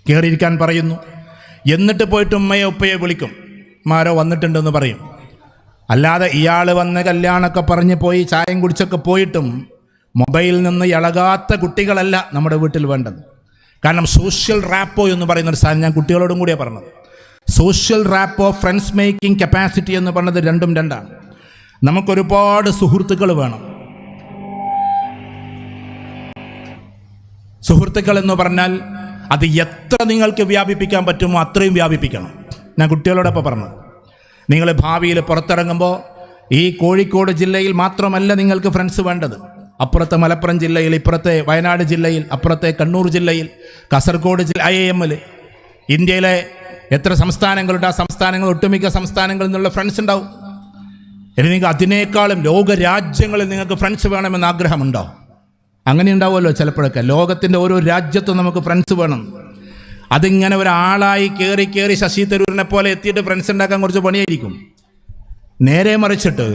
കയറിയിരിക്കാൻ പറയുന്നു, എന്നിട്ട് പോയിട്ട് ഉമ്മയോ ഉപ്പയോ വിളിക്കും, മാരോ വന്നിട്ടുണ്ടെന്ന് പറയും. അല്ലാതെ ഇയാൾ വന്ന് കല്യാണമൊക്കെ പറഞ്ഞ് പോയി ചായം കുടിച്ചൊക്കെ പോയിട്ടും മൊബൈലിൽ നിന്ന് ഇളകാത്ത കുട്ടികളല്ല നമ്മുടെ വീട്ടിൽ വേണ്ടത്. കാരണം സോഷ്യൽ റാപ്പോ എന്ന് പറയുന്നൊരു സാധനം ഞാൻ കുട്ടികളോടും കൂടിയാണ് പറഞ്ഞത്. Social rapport, friends making capacity എന്ന് പറഞ്ഞത് രണ്ടും രണ്ടാണ്. നമുക്കൊരുപാട് സുഹൃത്തുക്കൾ വേണം. സുഹൃത്തുക്കൾ എന്ന് പറഞ്ഞാൽ അത് എത്ര നിങ്ങൾക്ക് വ്യാപിപ്പിക്കാൻ പറ്റുമോ അത്രയും വ്യാപിപ്പിക്കണം. ഞാൻ കുട്ടികളോടൊപ്പം പറഞ്ഞത്, നിങ്ങൾ ഭാവിയിൽ പുറത്തിറങ്ങുമ്പോൾ ഈ കോഴിക്കോട് ജില്ലയിൽ മാത്രമല്ല നിങ്ങൾക്ക് ഫ്രണ്ട്സ് വേണ്ടത്. അപ്പുറത്തെ മലപ്പുറം ജില്ലയിൽ, ഇപ്പുറത്തെ വയനാട് ജില്ലയിൽ, അപ്പുറത്തെ കണ്ണൂർ ജില്ലയിൽ, കാസർഗോഡ് ജില്ല, IIM-ൽ, ഇന്ത്യയിലെ എത്ര സംസ്ഥാനങ്ങളുണ്ട്, ആ സംസ്ഥാനങ്ങൾ ഒട്ടുമിക്ക സംസ്ഥാനങ്ങളിൽ നിന്നുള്ള ഫ്രണ്ട്സ് ഉണ്ടാവും. ഇനി നിങ്ങൾക്ക് അതിനേക്കാളും ലോകരാജ്യങ്ങളിൽ നിങ്ങൾക്ക് ഫ്രണ്ട്സ് വേണമെന്ന് ആഗ്രഹമുണ്ടോ? അങ്ങനെ ഉണ്ടാവുമല്ലോ ചിലപ്പോഴൊക്കെ. ലോകത്തിൻ്റെ ഓരോ രാജ്യത്തും നമുക്ക് ഫ്രണ്ട്സ് വേണം. അതിങ്ങനെ ഒരാളായി കയറി ശശി തരൂരിനെ പോലെ എത്തിയിട്ട് ഫ്രണ്ട്സ് ഉണ്ടാക്കാൻ കുറച്ച് പണിയായിരിക്കും. നേരെ മറിച്ചിട്ട്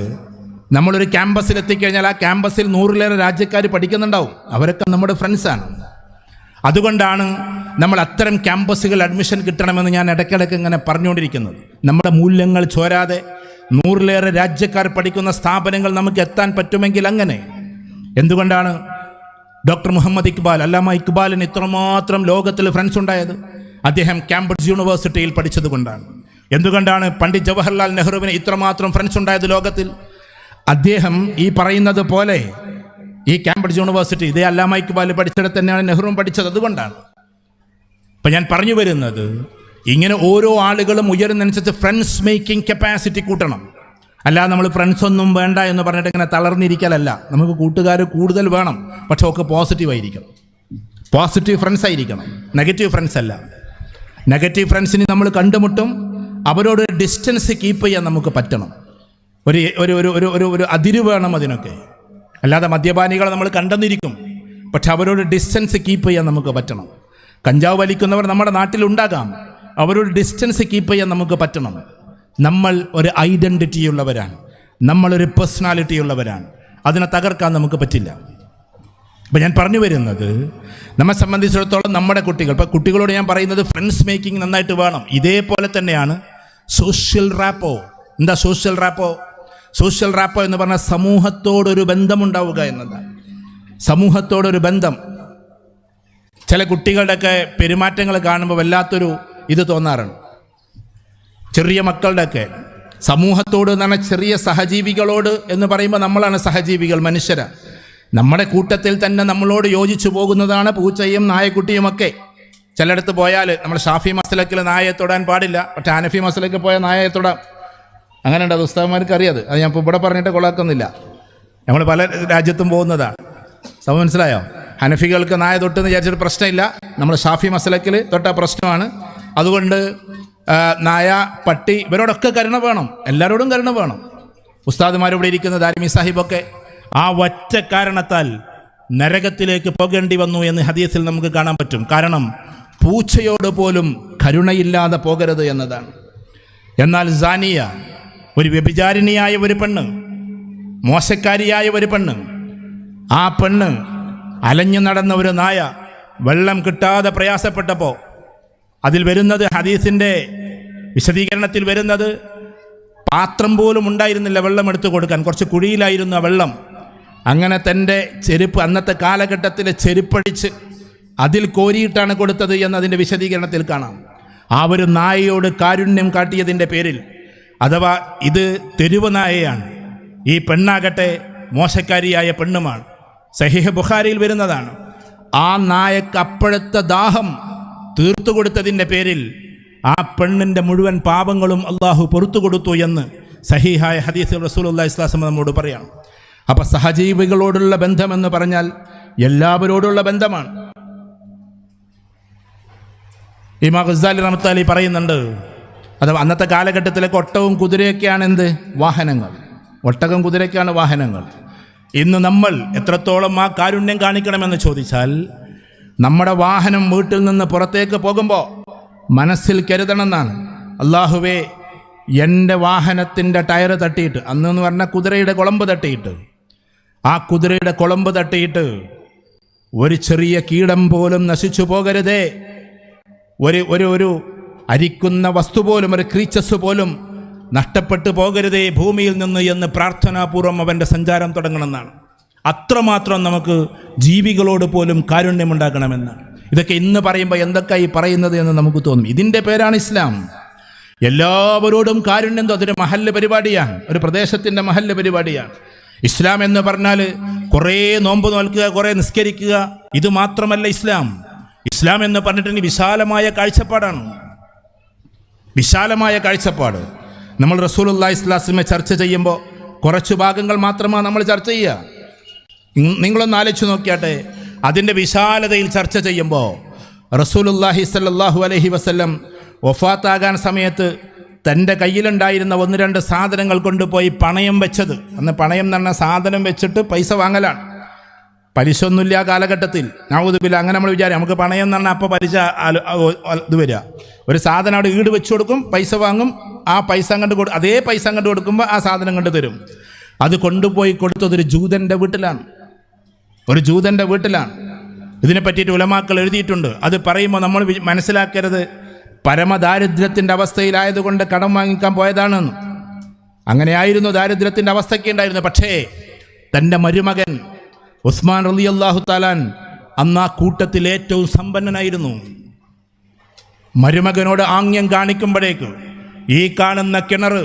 നമ്മളൊരു ക്യാമ്പസിൽ എത്തിക്കഴിഞ്ഞാൽ ആ ക്യാമ്പസിൽ 100-ലേറെ രാജ്യക്കാർ പഠിക്കുന്നുണ്ടാവും. അവരൊക്കെ നമ്മുടെ ഫ്രണ്ട്സാണ്. അതുകൊണ്ടാണ് നമ്മൾ അത്തരം ക്യാമ്പസുകൾ അഡ്മിഷൻ കിട്ടണമെന്ന് ഞാൻ ഇടയ്ക്കിടയ്ക്ക് ഇങ്ങനെ പറഞ്ഞുകൊണ്ടിരിക്കുന്നത്. നമ്മുടെ മൂല്യങ്ങൾ ചോരാതെ 100-ലേറെ രാജ്യക്കാർ പഠിക്കുന്ന സ്ഥാപനങ്ങൾ നമുക്ക് എത്താൻ പറ്റുമെങ്കിൽ അങ്ങനെ. എന്തുകൊണ്ടാണ് ഡോക്ടർ മുഹമ്മദ് ഇക്ബാൽ, അല്ലാമ ഇക്ബാലിന് ഇത്രമാത്രം ലോകത്തിൽ ഫ്രണ്ട്സ് ഉണ്ടായത്? അദ്ദേഹം കാംബ്രിഡ്ജ് യൂണിവേഴ്സിറ്റിയിൽ പഠിച്ചത് കൊണ്ടാണ്. എന്തുകൊണ്ടാണ് പണ്ഡിറ്റ് ജവഹർലാൽ നെഹ്റുവിന് ഇത്രമാത്രം ഫ്രണ്ട്സ് ഉണ്ടായത് ലോകത്തിൽ? അദ്ദേഹം ഈ പറയുന്നത് പോലെ ഈ കാംബ്രിഡ്ജ് യൂണിവേഴ്സിറ്റി, ഇതേ അല്ലാമ ഇക്ബാൽ പഠിച്ചിടത്ത് തന്നെയാണ് നെഹ്റുവും പഠിച്ചത്. അതുകൊണ്ടാണ് ഇപ്പം ഞാൻ പറഞ്ഞു വരുന്നത്, ഇങ്ങനെ ഓരോ ആളുകളും ഉയരുന്നതനുസരിച്ച് ഫ്രണ്ട്സ് മേക്കിംഗ് കപ്പാസിറ്റി കൂട്ടണം. അല്ലാതെ നമ്മൾ ഫ്രണ്ട്സ് ഒന്നും വേണ്ട എന്ന് പറഞ്ഞിട്ട് ഇങ്ങനെ തളർന്നിരിക്കലല്ല. നമുക്ക് കൂട്ടുകാർ കൂടുതൽ വേണം, പക്ഷെ ഒക്കെ പോസിറ്റീവ് ആയിരിക്കണം. പോസിറ്റീവ് ഫ്രണ്ട്സ് ആയിരിക്കണം, നെഗറ്റീവ് ഫ്രണ്ട്സ് അല്ല. നെഗറ്റീവ് ഫ്രണ്ട്സിന് നമ്മൾ കണ്ടുമുട്ടും, അവരോട് ഡിസ്റ്റൻസ് കീപ്പ് ചെയ്യാൻ നമുക്ക് പറ്റണം. ഒരു ഒരു ഒരു ഒരു ഒരു അതിര് വേണം അതിനൊക്കെ. അല്ലാതെ മദ്യപാനികളെ നമ്മൾ കണ്ടെന്നിരിക്കും, പക്ഷെ അവരോട് ഡിസ്റ്റൻസ് കീപ്പ് ചെയ്യാൻ നമുക്ക് പറ്റണം. കഞ്ചാവ് വലിക്കുന്നവർ നമ്മുടെ നാട്ടിലുണ്ടാകാം, അവരോട് ഡിസ്റ്റൻസ് കീപ്പ് ചെയ്യാൻ നമുക്ക് പറ്റണം. നമ്മൾ ഒരു ഐഡൻറ്റിറ്റി ഉള്ളവരാണ്, നമ്മളൊരു പേഴ്സണാലിറ്റി ഉള്ളവരാണ്. അതിനെ തകർക്കാൻ നമുക്ക് പറ്റില്ല. അപ്പം ഞാൻ പറഞ്ഞു വരുന്നത്, നമ്മെ സംബന്ധിച്ചിടത്തോളം നമ്മുടെ കുട്ടികൾ, ഇപ്പം കുട്ടികളോട് ഞാൻ പറയുന്നത് ഫ്രണ്ട്സ് മേക്കിംഗ് നന്നായിട്ട് വേണം. ഇതേപോലെ തന്നെയാണ് സോഷ്യൽ റാപ്പോ. എന്താ സോഷ്യൽ റാപ്പോ? സോഷ്യൽ റാപ്പോ എന്ന് പറഞ്ഞാൽ സമൂഹത്തോടൊരു ബന്ധമുണ്ടാവുക എന്നതാണ്. സമൂഹത്തോടൊരു ബന്ധം. ചില കുട്ടികളുടെയൊക്കെ പെരുമാറ്റങ്ങൾ കാണുമ്പോൾ വല്ലാത്തൊരു ഇത് തോന്നാറുണ്ട്. ചെറിയ മക്കളുടെയൊക്കെ സമൂഹത്തോട് എന്ന് പറഞ്ഞാൽ ചെറിയ സഹജീവികളോട് എന്ന് പറയുമ്പോൾ നമ്മളാണ് സഹജീവികൾ, മനുഷ്യരാണ്. നമ്മുടെ കൂട്ടത്തിൽ തന്നെ നമ്മളോട് യോജിച്ചു പോകുന്നതാണ് പൂച്ചയും നായക്കുട്ടിയുമൊക്കെ. ചിലയിടത്ത് പോയാൽ നമ്മൾ ഷാഫി മസലക്കിൽ നായയെ തൊടാൻ പാടില്ല, പക്ഷേ ഹനഫി മസലക്ക് പോയാൽ നായയെ തൊടാം. അങ്ങനെ ഉണ്ട്, അത് ഉസ്താദ്മാർക്ക് അറിയാത്. അത് ഞാൻ ഇപ്പോൾ ഇവിടെ പറഞ്ഞിട്ട് കൊള്ളാക്കുന്നില്ല. നമ്മൾ പല രാജ്യത്തും പോകുന്നതാണ്. സമയം മനസ്സിലായോ? ഹനഫികൾക്ക് നായ തൊട്ടെന്ന് വിചാരിച്ചിട്ട് പ്രശ്നമില്ല, നമ്മൾ ഷാഫി മസലക്കിൽ തൊട്ട പ്രശ്നമാണ്. അതുകൊണ്ട് നായ, പട്ടി, ഇവരോടൊക്കെ കരുണ വേണം, എല്ലാവരോടും കരുണ വേണം. ഉസ്താദുമാരിവിടെ ഇരിക്കുന്ന ദാരിമി സാഹിബൊക്കെ ആ ഒറ്റ കാരണത്താൽ നരകത്തിലേക്ക് പോകേണ്ടി വന്നു എന്ന് ഹദീസിൽ നമുക്ക് കാണാൻ പറ്റും. കാരണം പൂച്ചയോട് പോലും കരുണയില്ലാതെ പോകരുത് എന്നതാണ്. എന്നാൽ സാനിയ, ഒരു വ്യഭിചാരിണിയായ ഒരു പെണ്ണ്, മോശക്കാരിയായ ഒരു പെണ്ണ്, ആ പെണ്ണ് അലഞ്ഞു നടന്ന ഒരു നായ വെള്ളം കിട്ടാതെ പ്രയാസപ്പെട്ടപ്പോൾ അതിൽ വരുന്നത്, ഹദീസിൻ്റെ വിശദീകരണത്തിൽ വരുന്നത്, പാത്രം പോലും ഉണ്ടായിരുന്നില്ല വെള്ളം എടുത്തു കൊടുക്കാൻ, കുറച്ച് കുഴിയിലായിരുന്നു ആ വെള്ളം. അങ്ങനെ തൻ്റെ ചെരുപ്പ്, അന്നത്തെ കാലഘട്ടത്തിലെ ചെരുപ്പടിച്ച് അതിൽ കോരിയിട്ടാണ് കൊടുത്തത് എന്നതിൻ്റെ വിശദീകരണത്തിൽ കാണാം. ആ ഒരു നായയോട് കാരുണ്യം കാട്ടിയതിൻ്റെ പേരിൽ, അഥവാ ഇത് തെരുവ് നായയാണ്, ഈ പെണ്ണാകട്ടെ മോശക്കാരിയായ പെണ്ണുമാണ്. സഹീഹ് ബുഖാരിയിൽ വരുന്നതാണ്. ആ നായക്ക് അപ്പോഴത്തെ ദാഹം തീർത്തു കൊടുത്തതിൻ്റെ പേരിൽ ആ പെണ്ണിൻ്റെ മുഴുവൻ പാപങ്ങളും അള്ളാഹു പൊറുത്തു കൊടുത്തു എന്ന് സഹീഹായ ഹദീസിൽ റസൂലുള്ളാഹി സ്വല്ലല്ലാഹു അലൈഹി വസല്ലം നമ്മോട് പറയാം. അപ്പോൾ സഹജീവികളോടുള്ള ബന്ധമെന്ന് പറഞ്ഞാൽ എല്ലാവരോടുള്ള ബന്ധമാണ്. ഇമാം ഗസാലി റഹ്മത്തുള്ളാഹി പറയുന്നുണ്ട്, അഥവാ അന്നത്തെ കാലഘട്ടത്തിലേക്ക് ഒട്ടകവും കുതിരയൊക്കെയാണ് എന്ത് വാഹനങ്ങൾ, ഒട്ടകം കുതിരയൊക്കെയാണ് വാഹനങ്ങൾ. ഇന്ന് നമ്മൾ എത്രത്തോളം ആ കാരുണ്യം കാണിക്കണമെന്ന് ചോദിച്ചാൽ, നമ്മുടെ വാഹനം വീട്ടിൽ നിന്ന് പുറത്തേക്ക് പോകുമ്പോൾ മനസ്സിൽ കരുതണമെന്നാണ്, അല്ലാഹുവേ എൻ്റെ വാഹനത്തിൻ്റെ ടയർ തട്ടിയിട്ട്, അന്നെന്ന് പറഞ്ഞാൽ കുതിരയുടെ കുളമ്പ് തട്ടിയിട്ട്, ആ കുതിരയുടെ കുളമ്പ് തട്ടിയിട്ട് ഒരു ചെറിയ കീടം പോലും നശിച്ചു പോകരുതേ, ഒരു അരിക്കുന്ന വസ്തു പോലും, ഒരു ക്രീച്ചസ് പോലും നഷ്ടപ്പെട്ടു പോകരുതേ ഭൂമിയിൽ നിന്ന് എന്ന് പ്രാർത്ഥനാപൂർവ്വം അവൻ്റെ സഞ്ചാരം തുടങ്ങണമെന്നാണ്. അത്രമാത്രം നമുക്ക് ജീവികളോട് പോലും കാരുണ്യമുണ്ടാക്കണമെന്നാണ്. ഇതൊക്കെ ഇന്ന് പറയുമ്പോൾ എന്തൊക്കെയായി പറയുന്നത് എന്ന് നമുക്ക് തോന്നും. ഇതിൻ്റെ പേരാണ് ഇസ്ലാം. എല്ലാവരോടും കാരുണ്യം. അതൊരു മഹല്ല് പരിപാടിയാണ്, ഒരു പ്രദേശത്തിൻ്റെ മഹല്ല് പരിപാടിയാണ്. ഇസ്ലാം എന്ന് പറഞ്ഞാൽ കുറേ നോമ്പ് നോൽക്കുക, കുറേ നിസ്കരിക്കുക, ഇത് മാത്രമല്ല ഇസ്ലാം. ഇസ്ലാം എന്ന് പറഞ്ഞിട്ടുണ്ടെങ്കിൽ വിശാലമായ കാഴ്ചപ്പാടാണ്, വിശാലമായ കാഴ്ചപ്പാട്. നമ്മൾ റസൂലുള്ളാഹി സ്വല്ലല്ലാഹു അലൈഹി വസല്ലമയെ ചർച്ച ചെയ്യുമ്പോൾ കുറച്ച് ഭാഗങ്ങൾ മാത്രമാണ് നമ്മൾ ചർച്ച ചെയ്യുക. നിങ്ങളൊന്ന് ആലോചിച്ച് നോക്കിയാട്ടെ, അതിൻ്റെ വിശാലതയിൽ ചർച്ച ചെയ്യുമ്പോൾ റസൂലുള്ളാഹി സ്വല്ലല്ലാഹു അലൈഹി വസല്ലം വഫാത്താകാൻ സമയത്ത് തൻ്റെ കയ്യിലുണ്ടായിരുന്ന 1-2 സാധനങ്ങൾ കൊണ്ടുപോയി പണയം വെച്ചത്. അന്ന് പണയം എന്ന് പറഞ്ഞാൽ സാധനം വെച്ചിട്ട് പൈസ വാങ്ങലാണ്. പലിശ ഒന്നുമില്ല കാലഘട്ടത്തിൽ. നഊദുബില്ല, അങ്ങനെ നമ്മൾ വിചാരിക്കും നമുക്ക് പണയം എന്ന് പറഞ്ഞാൽ അപ്പോൾ പലിശ ഇത് വരിക. ഒരു സാധനം അവിടെ ഈട് വെച്ച് കൊടുക്കും, പൈസ വാങ്ങും, ആ പൈസ അങ്ങോട്ട് അതേ പൈസ അങ്ങോട്ട് കൊടുക്കുമ്പോൾ ആ സാധനം കണ്ടു തരും. അത് കൊണ്ടുപോയി കൊടുത്തത് ഒരു ജൂതൻ്റെ വീട്ടിലാണ്, ഒരു ജൂതൻ്റെ വീട്ടിലാണ്. ഇതിനെ പറ്റിയിട്ട് ഉലമാക്കൾ എഴുതിയിട്ടുണ്ട്. അത് പറയുമ്പോൾ നമ്മൾ മനസ്സിലാക്കരുത് പരമദാരിദ്ര്യത്തിൻ്റെ അവസ്ഥയിലായതുകൊണ്ട് കടം വാങ്ങിക്കാൻ പോയതാണെന്ന്. അങ്ങനെയായിരുന്നു, ദാരിദ്ര്യത്തിൻ്റെ അവസ്ഥയ്ക്ക് ഉണ്ടായിരുന്നു. പക്ഷേ തൻ്റെ മരുമകൻ ഉസ്മാൻ റളിയല്ലാഹു തആല അന്ന് ആ കൂട്ടത്തിൽ ഏറ്റവും സമ്പന്നനായിരുന്നു. മരുമകനോട് ആംഗ്യം കാണിക്കുമ്പോഴേക്ക് ഈ കാണുന്ന കിണർ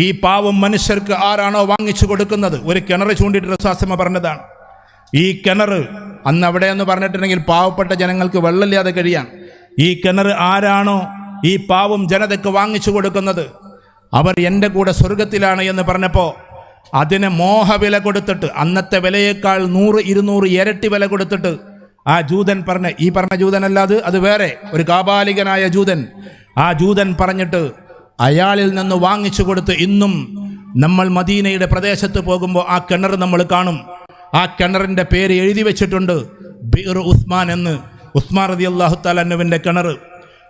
ഈ പാവം മനുഷ്യർക്ക് ആരാണോ വാങ്ങിച്ചു കൊടുക്കുന്നത്, ഒരു കിണർ ചൂണ്ടിയിട്ട് റസൂലുള്ളാഹി പറഞ്ഞതാണ്. ഈ കിണർ അന്ന് അവിടെ എന്ന് പറഞ്ഞിട്ടുണ്ടെങ്കിൽ പാവപ്പെട്ട ജനങ്ങൾക്ക് വെള്ളമില്ലാതെ കഴിയാൻ, ഈ കിണർ ആരാണോ ഈ പാവം ജനതയ്ക്ക് വാങ്ങിച്ചു കൊടുക്കുന്നത് അവർ എൻ്റെ കൂടെ സ്വർഗത്തിലാണ് എന്ന് പറഞ്ഞപ്പോൾ അതിന് മോഹവില കൊടുത്തിട്ട്, അന്നത്തെ വിലയേക്കാൾ 100-200 ഇരട്ടി വില കൊടുത്തിട്ട് ആ ജൂതൻ ഈ പറഞ്ഞ ജൂതനല്ലാതെ അത് വേറെ ഒരു കാബാലികനായ ജൂതൻ, ആ ജൂതൻ പറഞ്ഞിട്ട് അയാളിൽ നിന്ന് വാങ്ങിച്ചു കൊടുത്ത് ഇന്നും നമ്മൾ മദീനയുടെ പ്രദേശത്ത് പോകുമ്പോൾ ആ കിണർ നമ്മൾ കാണും. ആ കിണറിൻ്റെ പേര് എഴുതി വെച്ചിട്ടുണ്ട്, ബിർ ഉസ്മാൻ എന്ന്, ഉസ്മാൻ റളിയല്ലാഹു തആല അൻഹുവിൻ്റെ കിണർ.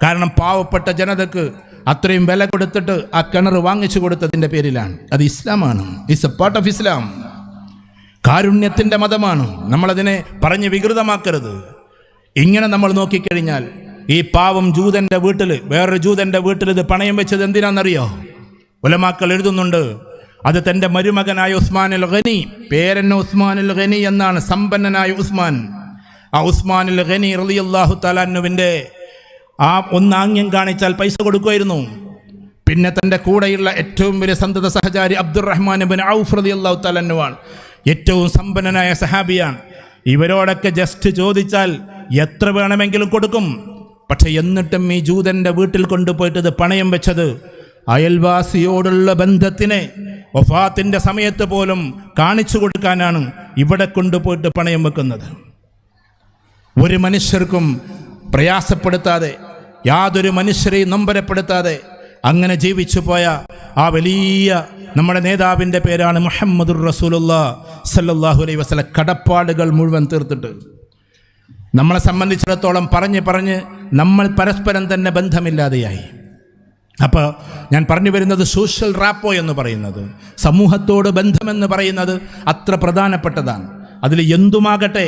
കാരണം പാവപ്പെട്ട ജനതക്ക് അത്രയും വില കൊടുത്തിട്ട് ആ കിണർ വാങ്ങിച്ചു കൊടുത്തതിൻ്റെ പേരിലാണ്. അത് ഇസ്ലാമാണ്, it's a part of Islam. കാരുണ്യത്തിൻ്റെ മതമാണ്. നമ്മളതിനെ പറഞ്ഞ് വികൃതമാക്കരുത്. ഇങ്ങനെ നമ്മൾ നോക്കിക്കഴിഞ്ഞാൽ ഈ പാവം ജൂതൻ്റെ വീട്ടിൽ, വേറൊരു ജൂതൻ്റെ വീട്ടിൽ ഇത് പണയം വെച്ചത് എന്തിനാണെന്നറിയോ? ഉലമാക്കൾ എഴുതുന്നുണ്ട്, അത് തൻ്റെ മരുമകനായ ഉസ്മാനുൽ ഗനി, പേരന്നെ ഉസ്മാനുൽ ഗനി എന്നാണ്, സമ്പന്നനായ ഉസ്മാൻ. ആ ഉസ്മാനുൽ ഗനി റളിയല്ലാഹു തആല അൻഹുവിൻ്റെ ആ ഒന്നാംഗ്യം കാണിച്ചാൽ പൈസ കൊടുക്കുമായിരുന്നു. പിന്നെ തൻ്റെ കൂടെയുള്ള ഏറ്റവും വലിയ സന്തത സഹചാരി അബ്ദുറഹ്മാൻ ഇബ്നു ഔഫ് റളിയല്ലാഹു തആല അൻഹുവാണ്, ഏറ്റവും സമ്പന്നനായ സഹാബിയാണ്. ഇവരോടൊക്കെ ജസ്റ്റ് ചോദിച്ചാൽ എത്ര വേണമെങ്കിലും കൊടുക്കും. പക്ഷെ എന്നിട്ടും ഈ ജൂതൻ്റെ വീട്ടിൽ കൊണ്ടുപോയിട്ട് ഇത് പണയം വെച്ചത് അയൽവാസിയോടുള്ള ബന്ധത്തിനെ വഫാത്തിൻ്റെ സമയത്ത് പോലും കാണിച്ചു കൊടുക്കാനാണ് ഇവിടെ കൊണ്ടുപോയിട്ട് പണയം വെക്കുന്നത്. ഒരു മനുഷ്യർക്കും പ്രയാസപ്പെടുത്താതെ, യാതൊരു മനുഷ്യരെയും നൊമ്പരപ്പെടുത്താതെ അങ്ങനെ ജീവിച്ചു പോയ ആ വലിയ നമ്മുടെ നേതാവിൻ്റെ പേരാണ് മുഹമ്മദുർ റസൂലുള്ളാഹി സ്വല്ലല്ലാഹു അലൈഹി വസല്ലം. കടപ്പാടുകൾ മുഴുവൻ തീർത്തിട്ട് നമ്മളെ സംബന്ധിച്ചിടത്തോളം പറഞ്ഞ് നമ്മൾ പരസ്പരം തന്നെ ബന്ധമില്ലാതെയായി. അപ്പോൾ ഞാൻ പറഞ്ഞു വരുന്നത് സോഷ്യൽ റാപ്പോ എന്ന് പറയുന്നത്, സമൂഹത്തോട് ബന്ധമെന്ന് പറയുന്നത് അത്ര പ്രധാനപ്പെട്ടതാണ്. അതിൽ എന്തുമാകട്ടെ,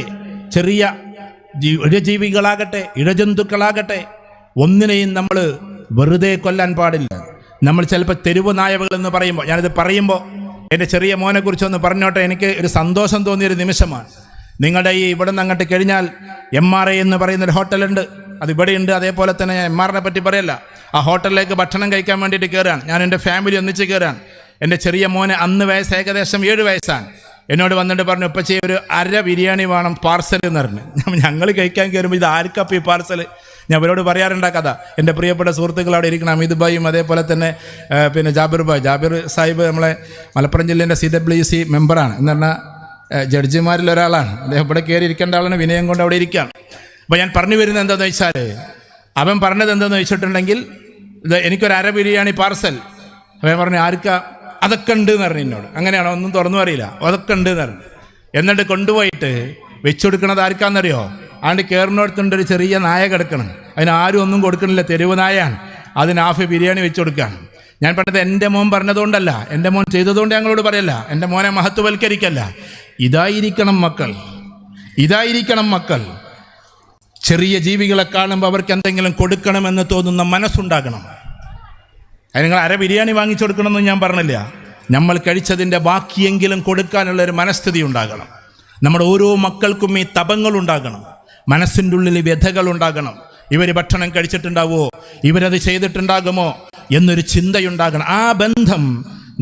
ചെറിയ ഇഴജീവികളാകട്ടെ, ഇഴജന്തുക്കളാകട്ടെ, ഒന്നിനെയും നമ്മൾ വെറുതെ കൊല്ലാൻ പാടില്ല. നമ്മൾ ചിലപ്പോൾ തെരുവ് നായകൾ എന്ന് പറയുമ്പോൾ, ഞാനിത് പറയുമ്പോൾ എൻ്റെ ചെറിയ മോനെക്കുറിച്ചൊന്ന് പറഞ്ഞോട്ടെ, എനിക്ക് ഒരു സന്തോഷം തോന്നിയൊരു നിമിഷമാണ്. നിങ്ങളുടെ ഈ ഇവിടെ നിന്ന് അങ്ങോട്ട് കഴിഞ്ഞാൽ MRA എന്ന് പറയുന്നൊരു ഹോട്ടലുണ്ട്, അത് ഇവിടെയുണ്ട്. അതേപോലെ തന്നെ ഞാൻ MRനെ പറ്റി പറയല്ല, ആ ഹോട്ടലിലേക്ക് ഭക്ഷണം കഴിക്കാൻ വേണ്ടിയിട്ട് കയറാൻ ഞാൻ എൻ്റെ ഫാമിലി ഒന്നിച്ച് കയറാൻ. എൻ്റെ ചെറിയ മോന് അന്ന് വയസ്സ് ഏകദേശം 7 വയസ്സാണ്. എന്നോട് വന്നിട്ട് പറഞ്ഞു, ഉപ്പച്ചി ഒരു 1/2 ബിരിയാണി വേണം പാർസൽ എന്ന് പറഞ്ഞു. ഞങ്ങൾ കഴിക്കാൻ കയറുമ്പോൾ ഇത് ആർക്കപ്പം ഈ പാർസൽ? ഞാൻ അവരോട് പറയാറുണ്ട് കഥ. എൻ്റെ പ്രിയപ്പെട്ട സുഹൃത്തുക്കൾ അവിടെ ഇരിക്കണം, അമീദ് ഭായിയും അതേപോലെ തന്നെ പിന്നെ ജാബിർ സാഹിബ് നമ്മളെ മലപ്പുറം ജില്ലേൻ്റെ CWC മെമ്പറാണ്, എന്ന് പറഞ്ഞാൽ ജഡ്ജിമാരിൽ ഒരാളാണ്. അദ്ദേഹം ഇവിടെ കയറി ഇരിക്കേണ്ട ആളാണ്, വിനയം കൊണ്ട് അവിടെ ഇരിക്കുകയാണ്. അപ്പോൾ ഞാൻ പറഞ്ഞു വരുന്നത് എന്താണെന്ന് വെച്ചാൽ, അവൻ പറഞ്ഞത് എന്താണെന്ന് വെച്ചിട്ടുണ്ടെങ്കിൽ ഇത് എനിക്കൊരു 1/2 ബിരിയാണി പാർസൽ. അവൻ പറഞ്ഞു ആർക്കാ? അതൊക്കെ ഉണ്ട് എന്ന് പറഞ്ഞു എന്നോട്. അങ്ങനെയാണോ? ഒന്നും തുറന്നു അറിയില്ല, അതൊക്കെ ഉണ്ട് എന്ന് പറഞ്ഞു. എന്നിട്ട് കൊണ്ടുപോയിട്ട് വെച്ചു കൊടുക്കണത് ആർക്കാന്നറിയോ? ആണ്ട് കയറിനോടത്തുണ്ട് ഒരു ചെറിയ നായ കിടക്കണം, അതിന് ആരും ഒന്നും കൊടുക്കണില്ല, തെരുവ് നായയാണ്. അതിന് ഹാഫ് ബിരിയാണി വെച്ച് കൊടുക്കുകയാണ്. ഞാൻ പറഞ്ഞത് എൻ്റെ മോൻ പറഞ്ഞതുകൊണ്ടല്ല, എൻ്റെ മോൻ ചെയ്തതുകൊണ്ട് ഞങ്ങളോട് പറയല്ല, എൻ്റെ മോനെ മഹത്വവൽക്കരിക്കല്ല. ഇതായിരിക്കണം മക്കൾ, ഇതായിരിക്കണം മക്കൾ. ചെറിയ ജീവികളെ കാണുമ്പോൾ അവർക്ക് എന്തെങ്കിലും കൊടുക്കണമെന്ന് തോന്നുന്ന മനസ്സുണ്ടാകണം. അത് നിങ്ങൾ അര ബിരിയാണി വാങ്ങിച്ചു കൊടുക്കണമെന്ന് ഞാൻ പറഞ്ഞില്ല. നമ്മൾ കഴിച്ചതിൻ്റെ ബാക്കിയെങ്കിലും കൊടുക്കാനുള്ളൊരു മനസ്ഥിതി ഉണ്ടാകണം. നമ്മുടെ ഓരോ മക്കൾക്കും ഈ തപങ്ങളുണ്ടാകണം, മനസ്സിൻ്റെ ഉള്ളിൽ വ്യഥകളുണ്ടാകണം. ഇവർ ഭക്ഷണം കഴിച്ചിട്ടുണ്ടാവുമോ, ഇവരത് ചെയ്തിട്ടുണ്ടാകുമോ എന്നൊരു ചിന്തയുണ്ടാകണം. ആ ബന്ധം